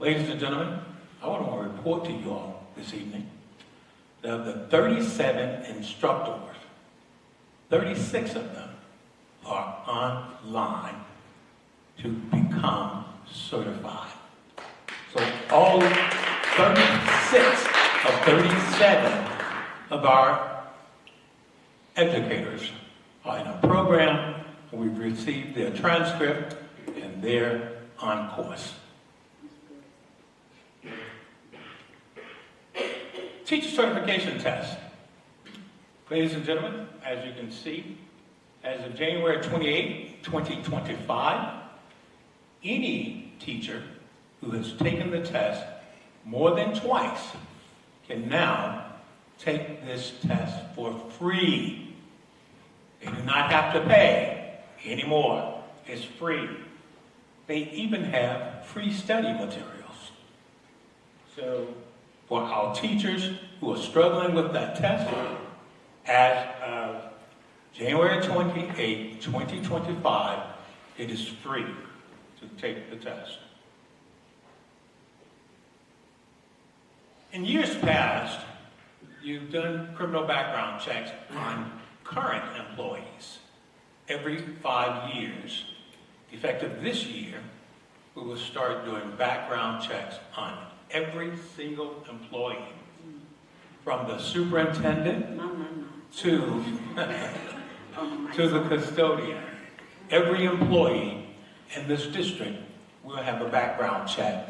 Speaker 13: Ladies and gentlemen, I want to report to you all this evening that of the 37 instructors, 36 of them are online to become certified. So all 36 of 37 of our educators are in a program, and we've received their transcript, and they're on course. Teacher certification test. Ladies and gentlemen, as you can see, as of January 28, 2025, any teacher who has taken the test more than twice can now take this test for free. They do not have to pay anymore. It's free. They even have free study materials. So for our teachers who are struggling with that test, as of January 28, 2025, it is free to take the test. In years past, you've done criminal background checks on current employees every 5 years. Effective this year, we will start doing background checks on every single employee, from the superintendent to the custodian. Every employee in this district will have a background check.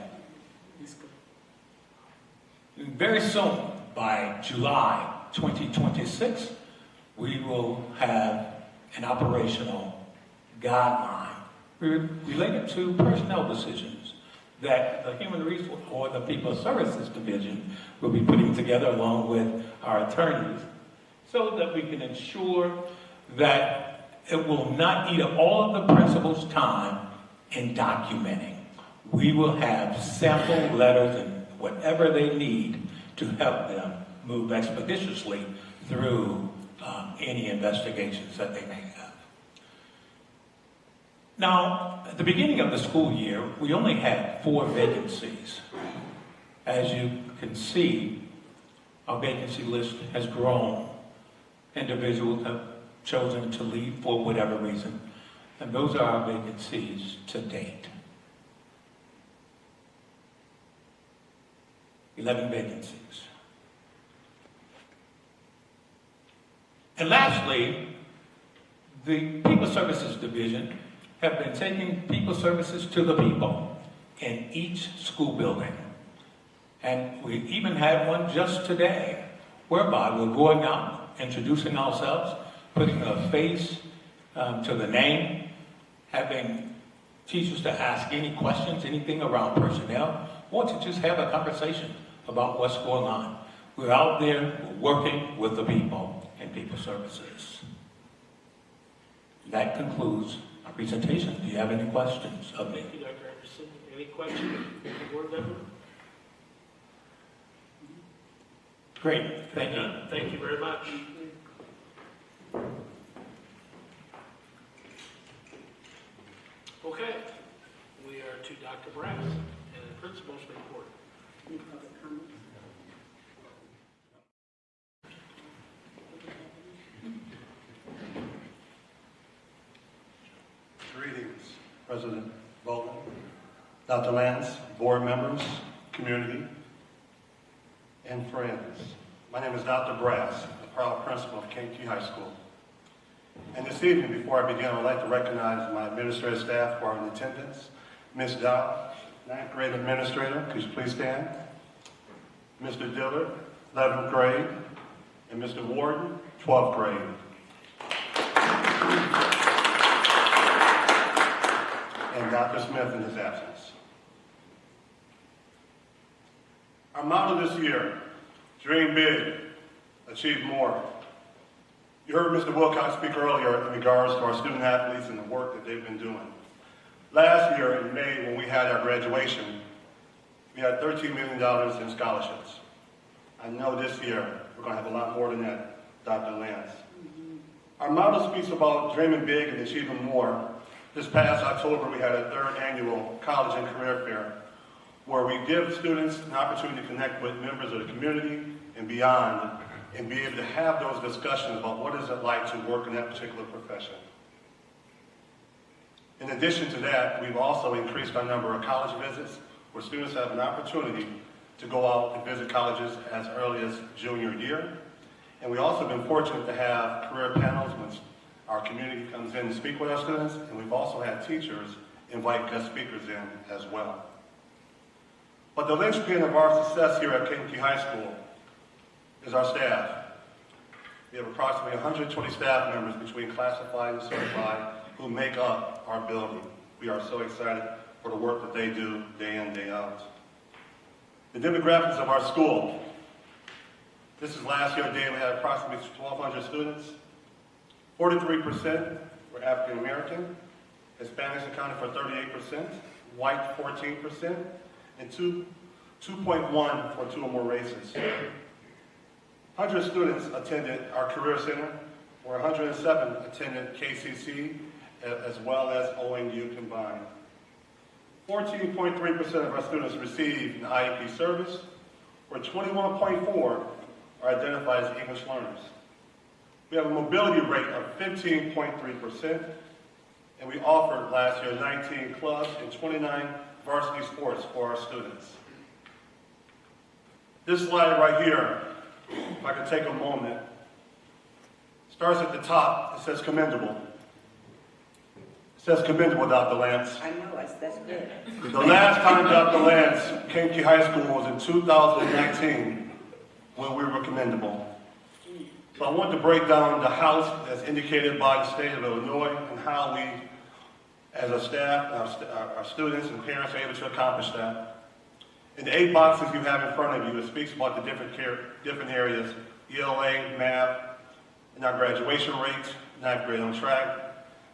Speaker 13: Very soon, by July 2026, we will have an operational guideline related to personnel decisions that the Human Resource or the People Services Division will be putting together along with our attorneys, so that we can ensure that it will not eat up all of the principal's time in documenting. We will have sample letters and whatever they need to help them move expeditiously through any investigations that they may have. Now, at the beginning of the school year, we only had 4 vacancies. As you can see, our vacancy list has grown. Individuals have chosen to leave for whatever reason, and those are our vacancies to date. 11 vacancies. And lastly, the People Services Division have been taking people services to the people in each school building. And we even had one just today, whereby we're going out, introducing ourselves, putting a face to the name, having teachers to ask any questions, anything around personnel, or to just have a conversation about what's going on. We're out there working with the people in People Services. That concludes our presentation. Do you have any questions of me?
Speaker 4: Thank you, Dr. Anderson. Any questions from the board member?
Speaker 13: Great, thank you.
Speaker 4: Thank you very much. Okay, we are to Dr. Brass and the principal's report.
Speaker 3: Any public comments?
Speaker 14: Greetings, President Baldwin, Dr. Lance, board members, community, and friends. My name is Dr. Brass, the proud principal of Kankakee High School. And this evening, before I begin, I would like to recognize my administrative staff who are in attendance. Ms. Dow, 9th grade administrator, could you please stand? Mr. Dillard, 11th grade, and Mr. Warden, 12th grade. And Dr. Smith in his absence. Our motto this year, dream big, achieve more. You heard Mr. Wilcox speak earlier in regards to our student athletes and the work that they've been doing. Last year in May, when we had our graduation, we had $13 million in scholarships. I know this year we're going to have a lot more than that, Dr. Lance. Our motto speaks about dreaming big and achieving more. This past October, we had a 3rd annual college and career fair where we give students an opportunity to connect with members of the community and beyond and be able to have those discussions about what is it like to work in that particular profession. In addition to that, we've also increased our number of college visits where students have an opportunity to go out and visit colleges as early as junior year. And we also have been fortunate to have career panels when our community comes in to speak with our students, and we've also had teachers invite guest speakers in as well. But the linchpin of our success here at Kankakee High School is our staff. We have approximately 120 staff members between classified and certified who make up our building. We are so excited for the work that they do day in, day out. The demographics of our school. This is last year, Dave, we had approximately 1,200 students. 43% were African American. Hispanics accounted for 38%, white 14%, and 2.1 for 2 or more races. 100 students attended our Career Center, where 107 attended KCC, as well as ONU combined. 14.3% of our students received an IEP service, where 21.4 are identified as English learners. We have a mobility rate of 15.3%, and we offered last year 19 clubs and 29 varsity sports for our students. This slide right here, if I could take a moment, starts at the top. It says commendable. It says commendable, Dr. Lance.
Speaker 3: I know, that's good.
Speaker 14: The last time, Dr. Lance, Kankakee High School was in 2019 when we were commendable. So I want to break down the house as indicated by the state of Illinois and how we, as a staff, our students and parents are able to accomplish that. In the 8 boxes you have in front of you, it speaks about the different areas, ELA, math, and our graduation rates, 9th grade on track,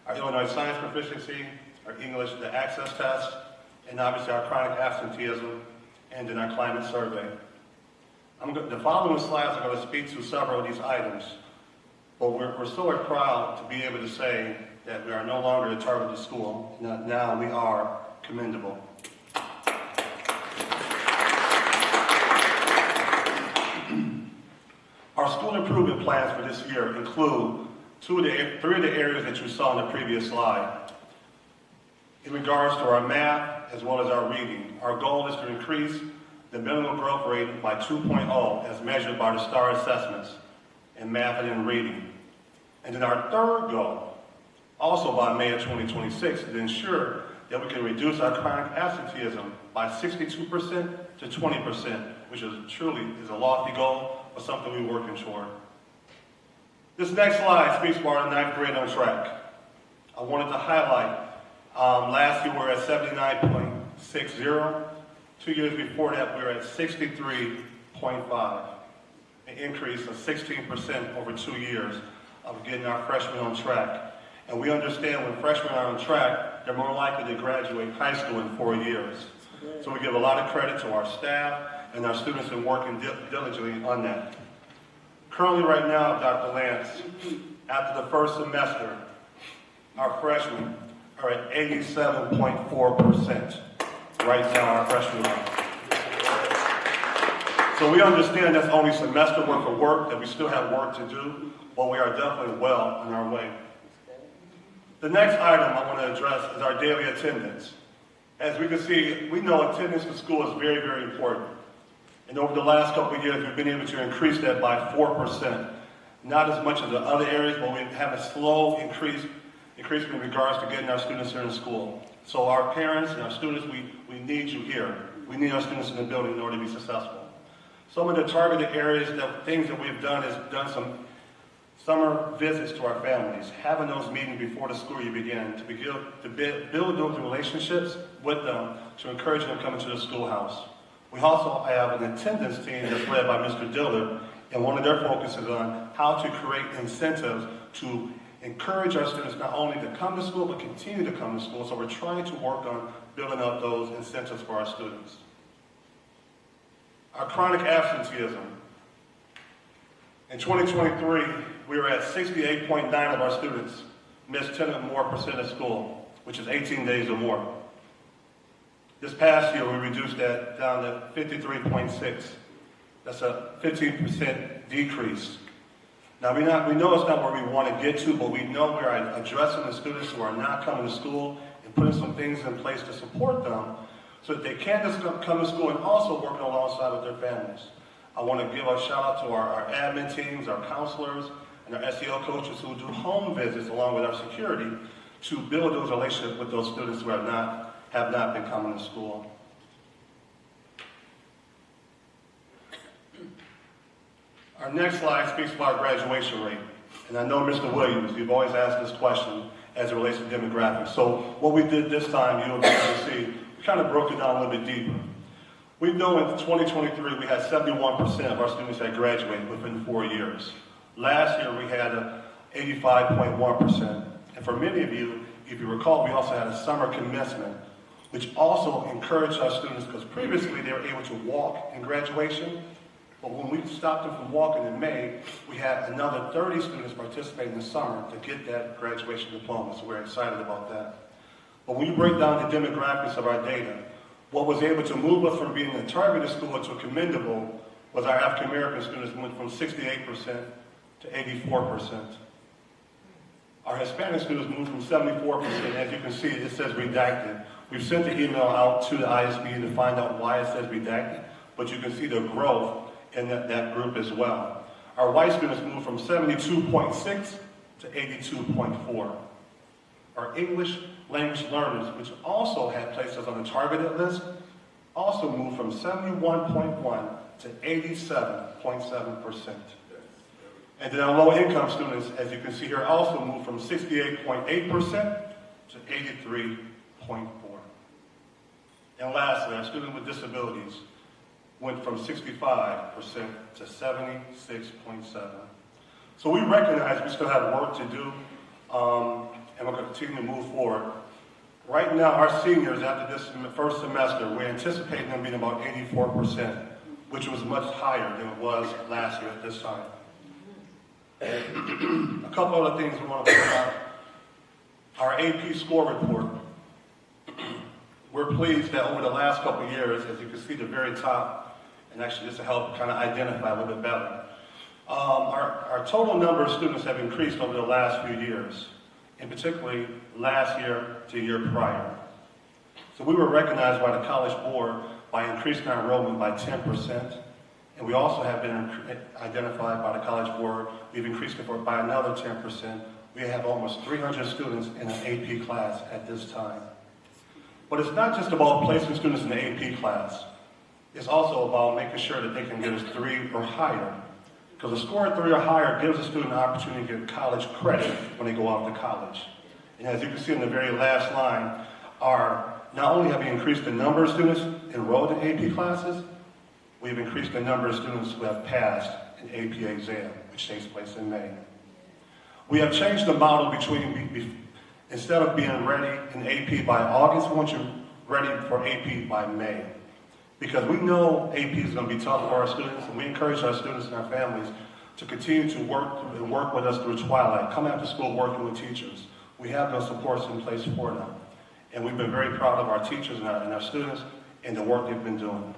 Speaker 14: our Illinois science proficiency, our English, the access test, and obviously our chronic absenteeism, and then our climate survey. The following slides are going to speak to several of these items, but we're so proud to be able to say that we are no longer a targeted school. Now we are commendable. Our school improvement plans for this year include 3 of the areas that you saw in the previous slide. In regards to our math as well as our reading, our goal is to increase the minimum growth rate by 2.0 as measured by the STAR assessments in math and in reading. And then our 3rd goal, also by May of 2026, is to ensure that we can reduce our chronic absenteeism by 62% to 20%, which is truly a lofty goal, but something we're working toward. This next slide speaks about our 9th grade on track. I wanted to highlight, last year we were at 79.60. 2 years before that, we were at 63.5, an increase of 16% over 2 years of getting our freshmen on track. And we understand when freshmen are on track, they're more likely to graduate high school in 4 years. So we give a lot of credit to our staff and our students in working diligently on that. Currently right now, Dr. Lance, after the first semester, our freshmen are at 87.4%. Right now, our freshmen are. So we understand that's only semester worth of work, that we still have work to do, but we are definitely well on our way. The next item I want to address is our daily attendance. As we can see, we know attendance to school is very, very important. And over the last couple of years, we've been able to increase that by 4%. Not as much as the other areas, but we have a slow increase in regards to getting our students here in school. So our parents and our students, we need you here. We need our students in the building in order to be successful. Some of the targeted areas, things that we've done is done some summer visits to our families, having those meetings before the school year begins to build those relationships with them, to encourage them coming to the schoolhouse. We also have an attendance team that's led by Mr. Dillard, and one of their focuses on how to create incentives to encourage our students not only to come to school, but continue to come to school. So we're trying to work on building up those incentives for our students. Our chronic absenteeism. In 2023, we were at 68.9 of our students missed 10 or more percent of school, which is 18 days or more. This past year, we reduced that down to 53.6. That's a 15% decrease. Now, we know it's not where we want to get to, but we know we're addressing the students who are not coming to school and putting some things in place to support them so that they can just come to school and also working alongside with their families. I want to give a shout out to our admin teams, our counselors, and our SEL coaches who do home visits along with our security to build those relationships with those students who have not been coming to school. Our next slide speaks about our graduation rate. And I know Mr. Williams, you've always asked this question as it relates to demographics. So what we did this time, you'll be able to see, we kind of broke it down a little bit deeper. We know in 2023 we had 71% of our students that graduated within 4 years. Last year we had 85.1%. And for many of you, if you recall, we also had a summer commencement, which also encouraged our students, because previously they were able to walk in graduation. But when we stopped them from walking in May, we had another 30 students participate in the summer to get that graduation diploma. So we're excited about that. But when you break down the demographics of our data, what was able to move us from being a targeted school to commendable was our African American students went from 68% to 84%. Our Hispanic students moved from 74%. As you can see, it says redacted. We've sent the email out to the ISB to find out why it says redacted, but you can see the growth in that group as well. Our white students moved from 72.6 to 82.4. Our English language learners, which also had placed us on the targeted list, also moved from 71.1 to 87.7%. And then our low-income students, as you can see here, also moved from 68.8% to 83.4%. And lastly, our students with disabilities went from 65% to 76.7%. So we recognize we still have work to do, and we're going to continue to move forward. Right now, our seniors, after this first semester, we're anticipating them being about 84%, which was much higher than it was last year at this time. A couple other things we want to point out. Our AP score report. We're pleased that over the last couple of years, as you can see at the very top, and actually just to help kind of identify a little bit better, our total number of students have increased over the last few years, and particularly last year to the year prior. So we were recognized by the College Board by increasing our enrollment by 10%, and we also have been identified by the College Board, we've increased it by another 10%. We have almost 300 students in an AP class at this time. But it's not just about placing students in the AP class. It's also about making sure that they can get us 3 or higher. Because a score of 3 or higher gives a student an opportunity to get college credit when they go off to college. And as you can see in the very last line, not only have we increased the number of students enrolled in AP classes, we've increased the number of students who have passed an AP exam, which takes place in May. We have changed the model instead of being ready in AP by August, we want you ready for AP by May. Because we know AP is going to be tough for our students, and we encourage our students and our families to continue to work with us through twilight, come after school working with teachers. We have those supports in place for them. And we've been very proud of our teachers and our students and the work they've been doing.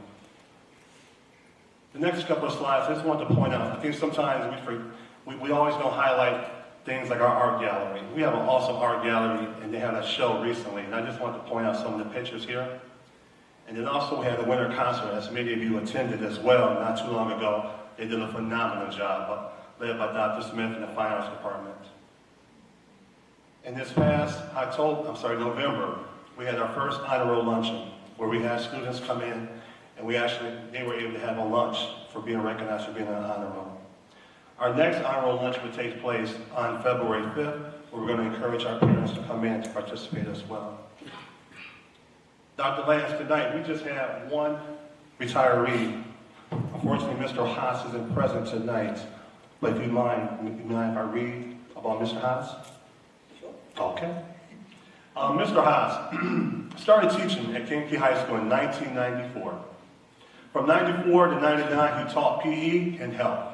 Speaker 14: The next couple of slides, I just want to point out, I think sometimes we always don't highlight things like our art gallery. We have an awesome art gallery, and they had a show recently, and I just want to point out some of the pictures here. And then also we had a winter concert, as many of you attended as well, not too long ago. They did a phenomenal job, led by Dr. Smith in the Fine Arts Department. And this past November, we had our first honor roll luncheon, where we had students come in, and they were able to have a lunch for being recognized for being on honor roll. Our next honor roll lunch will take place on February 5th, where we're going to encourage our parents to come in to participate as well. Dr. Lance, tonight we just have one retiree. Unfortunately, Mr. Haas isn't present tonight, but if you mind if I read about Mr. Haas?
Speaker 3: Sure.
Speaker 14: Okay. Mr. Haas started teaching at Kankakee High School in 1994. From 94 to 99, he taught PE and health.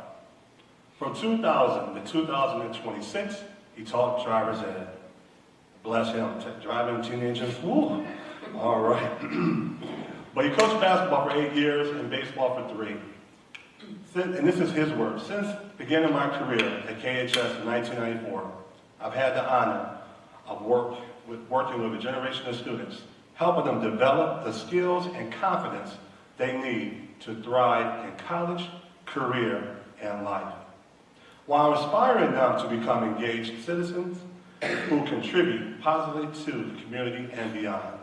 Speaker 14: From 2000 to 2026, he taught driver's ed. Bless him, driving teenagers, woo. All right. But he coached basketball for 8 years and baseball for 3. And this is his words. Since beginning my career at KHS in 1994, I've had the honor of working with a generation of students, helping them develop the skills and confidence they need to thrive in college, career, and life, while inspiring them to become engaged citizens who contribute positively to the community and beyond.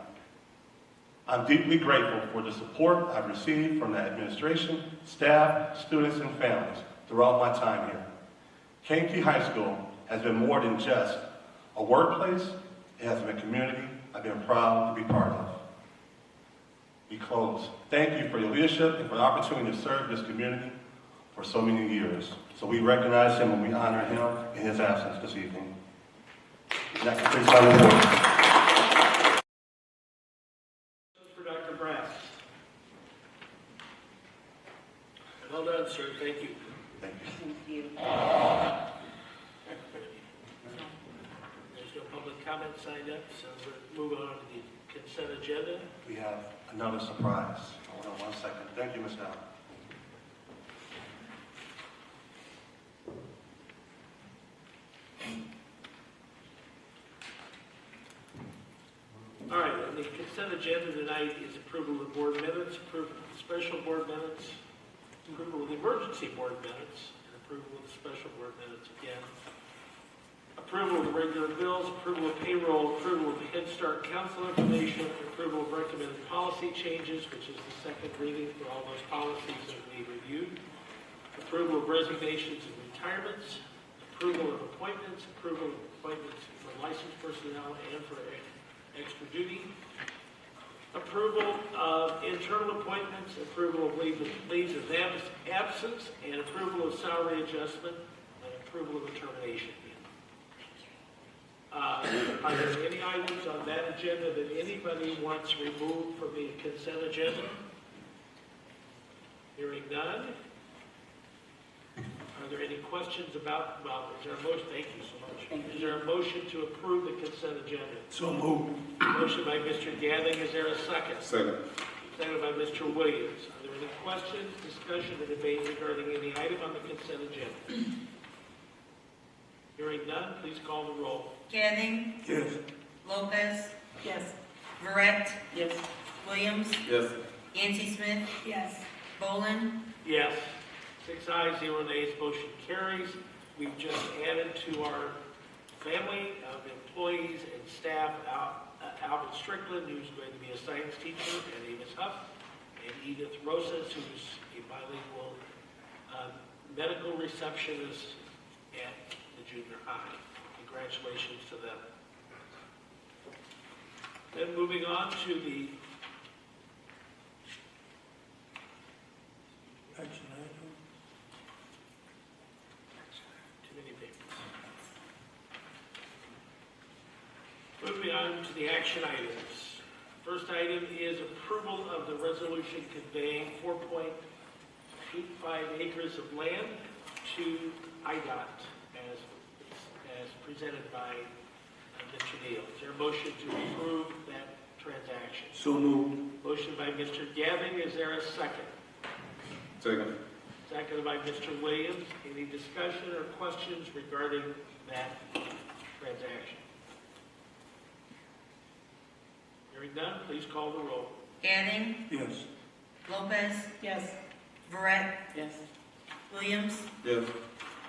Speaker 14: I'm deeply grateful for the support I've received from the administration, staff, students, and families throughout my time here. Kankakee High School has been more than just a workplace. It has been a community I've been proud to be part of. We close. Thank you for your leadership and for the opportunity to serve this community for so many years. So we recognize him and we honor him in his absence this evening. And that completes my report.
Speaker 4: Dr. Brass. Well done, sir. Thank you.
Speaker 14: Thank you.
Speaker 3: Thank you.
Speaker 4: There's no public comment signed up, so we're moving on to the consent agenda.
Speaker 14: We have another surprise. Hold on one second. Thank you, Ms. Allen.
Speaker 4: All right, and the consent agenda tonight is approval of board minutes, approval of the special board minutes, approval of the emergency board minutes, and approval of the special board minutes again. Approval of the regular bills, approval of payroll, approval of the Head Start Council information, approval of recommended policy changes, which is the second reading for all those policies that we reviewed. Approval of resignations and retirements, approval of appointments, approval of appointments for licensed personnel and for extra duty, approval of internal appointments, approval of leaves of absence, and approval of salary adjustment, and approval of a termination. Are there any items on that agenda that anybody wants removed from the consent agenda? Hearing none. Are there any questions about, is there a motion? Thank you so much. Is there a motion to approve the consent agenda?
Speaker 13: So moved.
Speaker 4: Motion by Mr. Gathing. Is there a second?
Speaker 12: Second.
Speaker 4: Second by Mr. Williams. Are there any questions, discussion, or debate regarding any item on the consent agenda? Hearing none, please call the roll.
Speaker 1: Gathing,
Speaker 13: Yes.
Speaker 1: Lopez,
Speaker 3: Yes.
Speaker 1: Verrett,
Speaker 3: Yes.
Speaker 1: Williams,
Speaker 12: Yes.
Speaker 1: Yancy Smith,
Speaker 3: Yes.
Speaker 1: Bolin,
Speaker 4: Yes. 6 ayes, 0 nays, motion carries. We've just added to our family of employees and staff Alvin Strickland, who's going to be a science teacher, and Amos Huff, and Edith Rosas, who's a bilingual medical receptionist at the junior high. Congratulations to them. Then moving on to the
Speaker 13: Action item.
Speaker 4: too many papers. Moving on to the action items. First item is approval of the resolution conveying 4.85 acres of land to IDOT as presented by Mr. Neal. Is there a motion to approve that transaction?
Speaker 13: So moved.
Speaker 4: Motion by Mr. Gathing. Is there a second?
Speaker 12: Second.
Speaker 4: Seconded by Mr. Williams. Any discussion or questions regarding that transaction? Hearing none, please call the roll.
Speaker 1: Gadding,
Speaker 13: Yes.
Speaker 1: Lopez,
Speaker 7: Yes.
Speaker 1: Verret,
Speaker 7: Yes.
Speaker 1: Williams,
Speaker 12: Yes.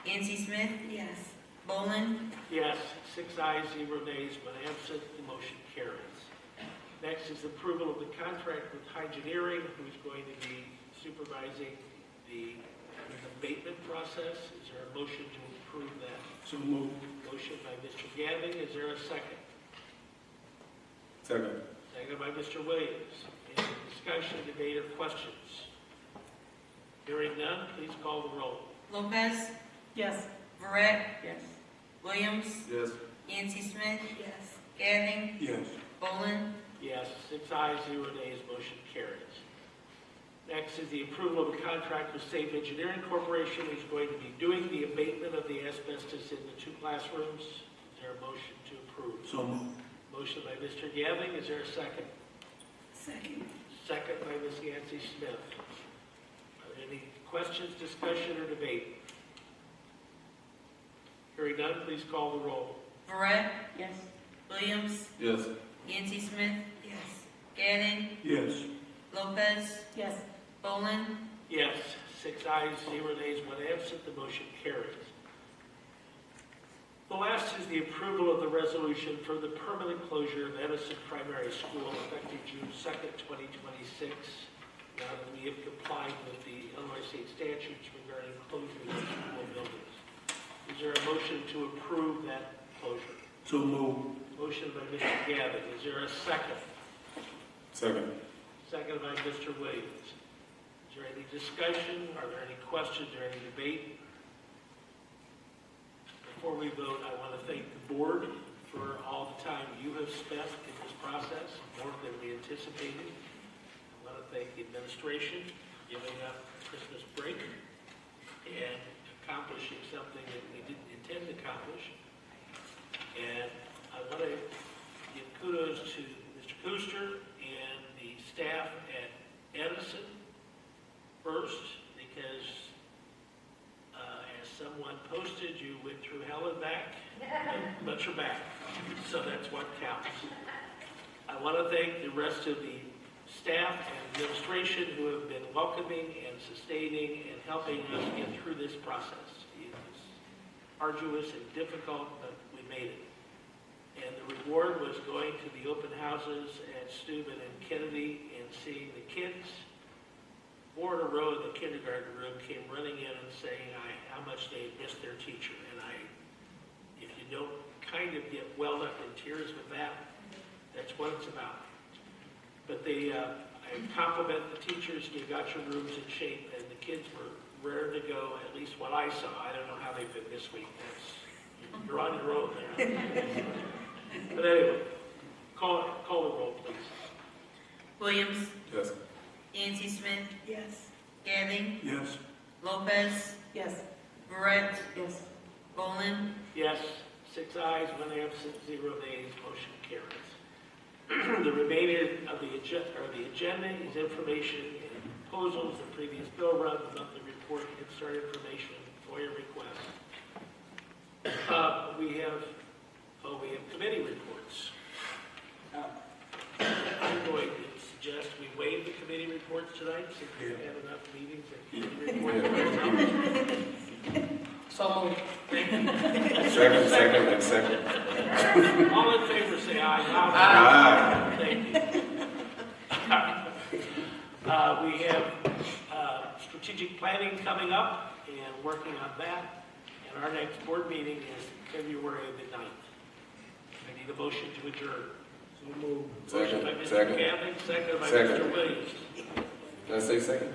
Speaker 1: Nancy Smith,
Speaker 3: Yes.
Speaker 1: Boland,
Speaker 4: Yes, 6 ayes, 0 nays, 1 absent, the motion carries. Next is approval of the contract with Hygineering, who's going to be supervising the abatement process. Is there a motion to approve that?
Speaker 13: So moved.
Speaker 4: Motion by Mr. Gabbing, is there a second?
Speaker 12: Second.
Speaker 4: Second by Mr. Williams. Any discussion, debate, or questions? Hearing none, please call the roll.
Speaker 1: Lopez,
Speaker 7: Yes.
Speaker 1: Verret,
Speaker 7: Yes.
Speaker 1: Williams,
Speaker 12: Yes.
Speaker 1: Nancy Smith,
Speaker 3: Yes.
Speaker 1: Gadding,
Speaker 13: Yes.
Speaker 1: Boland,
Speaker 4: Yes, 6 ayes, 0 nays, motion carries. Next is the approval of a contract with Safe Engineering Corporation, who's going to be doing the abatement of the asbestos in the 2 classrooms. Is there a motion to approve?
Speaker 13: So moved.
Speaker 4: Motion by Mr. Gabbing, is there a second?
Speaker 3: Second.
Speaker 4: Second by Ms. Nancy Smith. Are there any questions, discussion, or debate? Hearing none, please call the roll.
Speaker 1: Verret,
Speaker 7: Yes.
Speaker 1: Williams,
Speaker 12: Yes.
Speaker 1: Nancy Smith,
Speaker 3: Yes.
Speaker 1: Gadding,
Speaker 13: Yes.
Speaker 1: Lopez,
Speaker 7: Yes.
Speaker 1: Boland,
Speaker 4: Yes, 6 ayes, 0 nays, 1 absent, the motion carries. The last is the approval of the resolution for the permanent closure of Edison Primary School effective June 2nd, 2026. Now that we have complied with the Illinois state statutes regarding closure of school buildings. Is there a motion to approve that closure?
Speaker 13: So moved.
Speaker 4: Motion by Mr. Gabbard. Is there a second?
Speaker 12: Second.
Speaker 4: Second by Mr. Williams. Is there any discussion? Are there any questions or any debate? Before we vote, I want to thank the board for all the time you have spent in this process, more than we anticipated. I want to thank the administration for giving up Christmas break and accomplishing something that we didn't intend to accomplish. And I want to give kudos to Mr. Cooster and the staff at Edison first, because as someone posted, you went through hell and back, but you're back. So that's what counts. I want to thank the rest of the staff and administration who have been welcoming and sustaining and helping us get through this process. It was arduous and difficult, but we made it. And the reward was going to the open houses at Steuben and Kennedy and seeing the kids. 4 in a row in the kindergarten room came running in and saying how much they missed their teacher. And if you don't kind of get welled up in tears with that, that's what it's about. But I compliment the teachers. You got your rooms in shape, and the kids were raring to go, at least what I saw. I don't know how they've been this week. You're on your own there. But anyway, call the roll, please.
Speaker 1: Williams,
Speaker 12: Yes.
Speaker 1: Nancy Smith,
Speaker 3: Yes.
Speaker 1: Gadding,
Speaker 13: Yes.
Speaker 1: Lopez,
Speaker 7: Yes.
Speaker 1: Verret,
Speaker 7: Yes.
Speaker 1: Boland,
Speaker 4: Yes, 6 ayes, 1 absent, 0 nays, motion carries. The remainder of the agenda is information and proposals, the previous bill run, the monthly report, concern information, FOIA requests. We have committee reports. I'm going to suggest we waive the committee reports tonight, since we've had enough meetings and committee reports.
Speaker 7: So moved.
Speaker 4: Thank you.
Speaker 12: Second.
Speaker 4: All in favor, say aye. Aye. Thank you. We have strategic planning coming up and working on that. And our next board meeting is February the 9th. I need a motion to adjourn. So moved. Motion by Mr.
Speaker 12: Second.
Speaker 4: Gabbing, second by
Speaker 12: Second.
Speaker 4: Mr. Williams.
Speaker 12: Did I say second?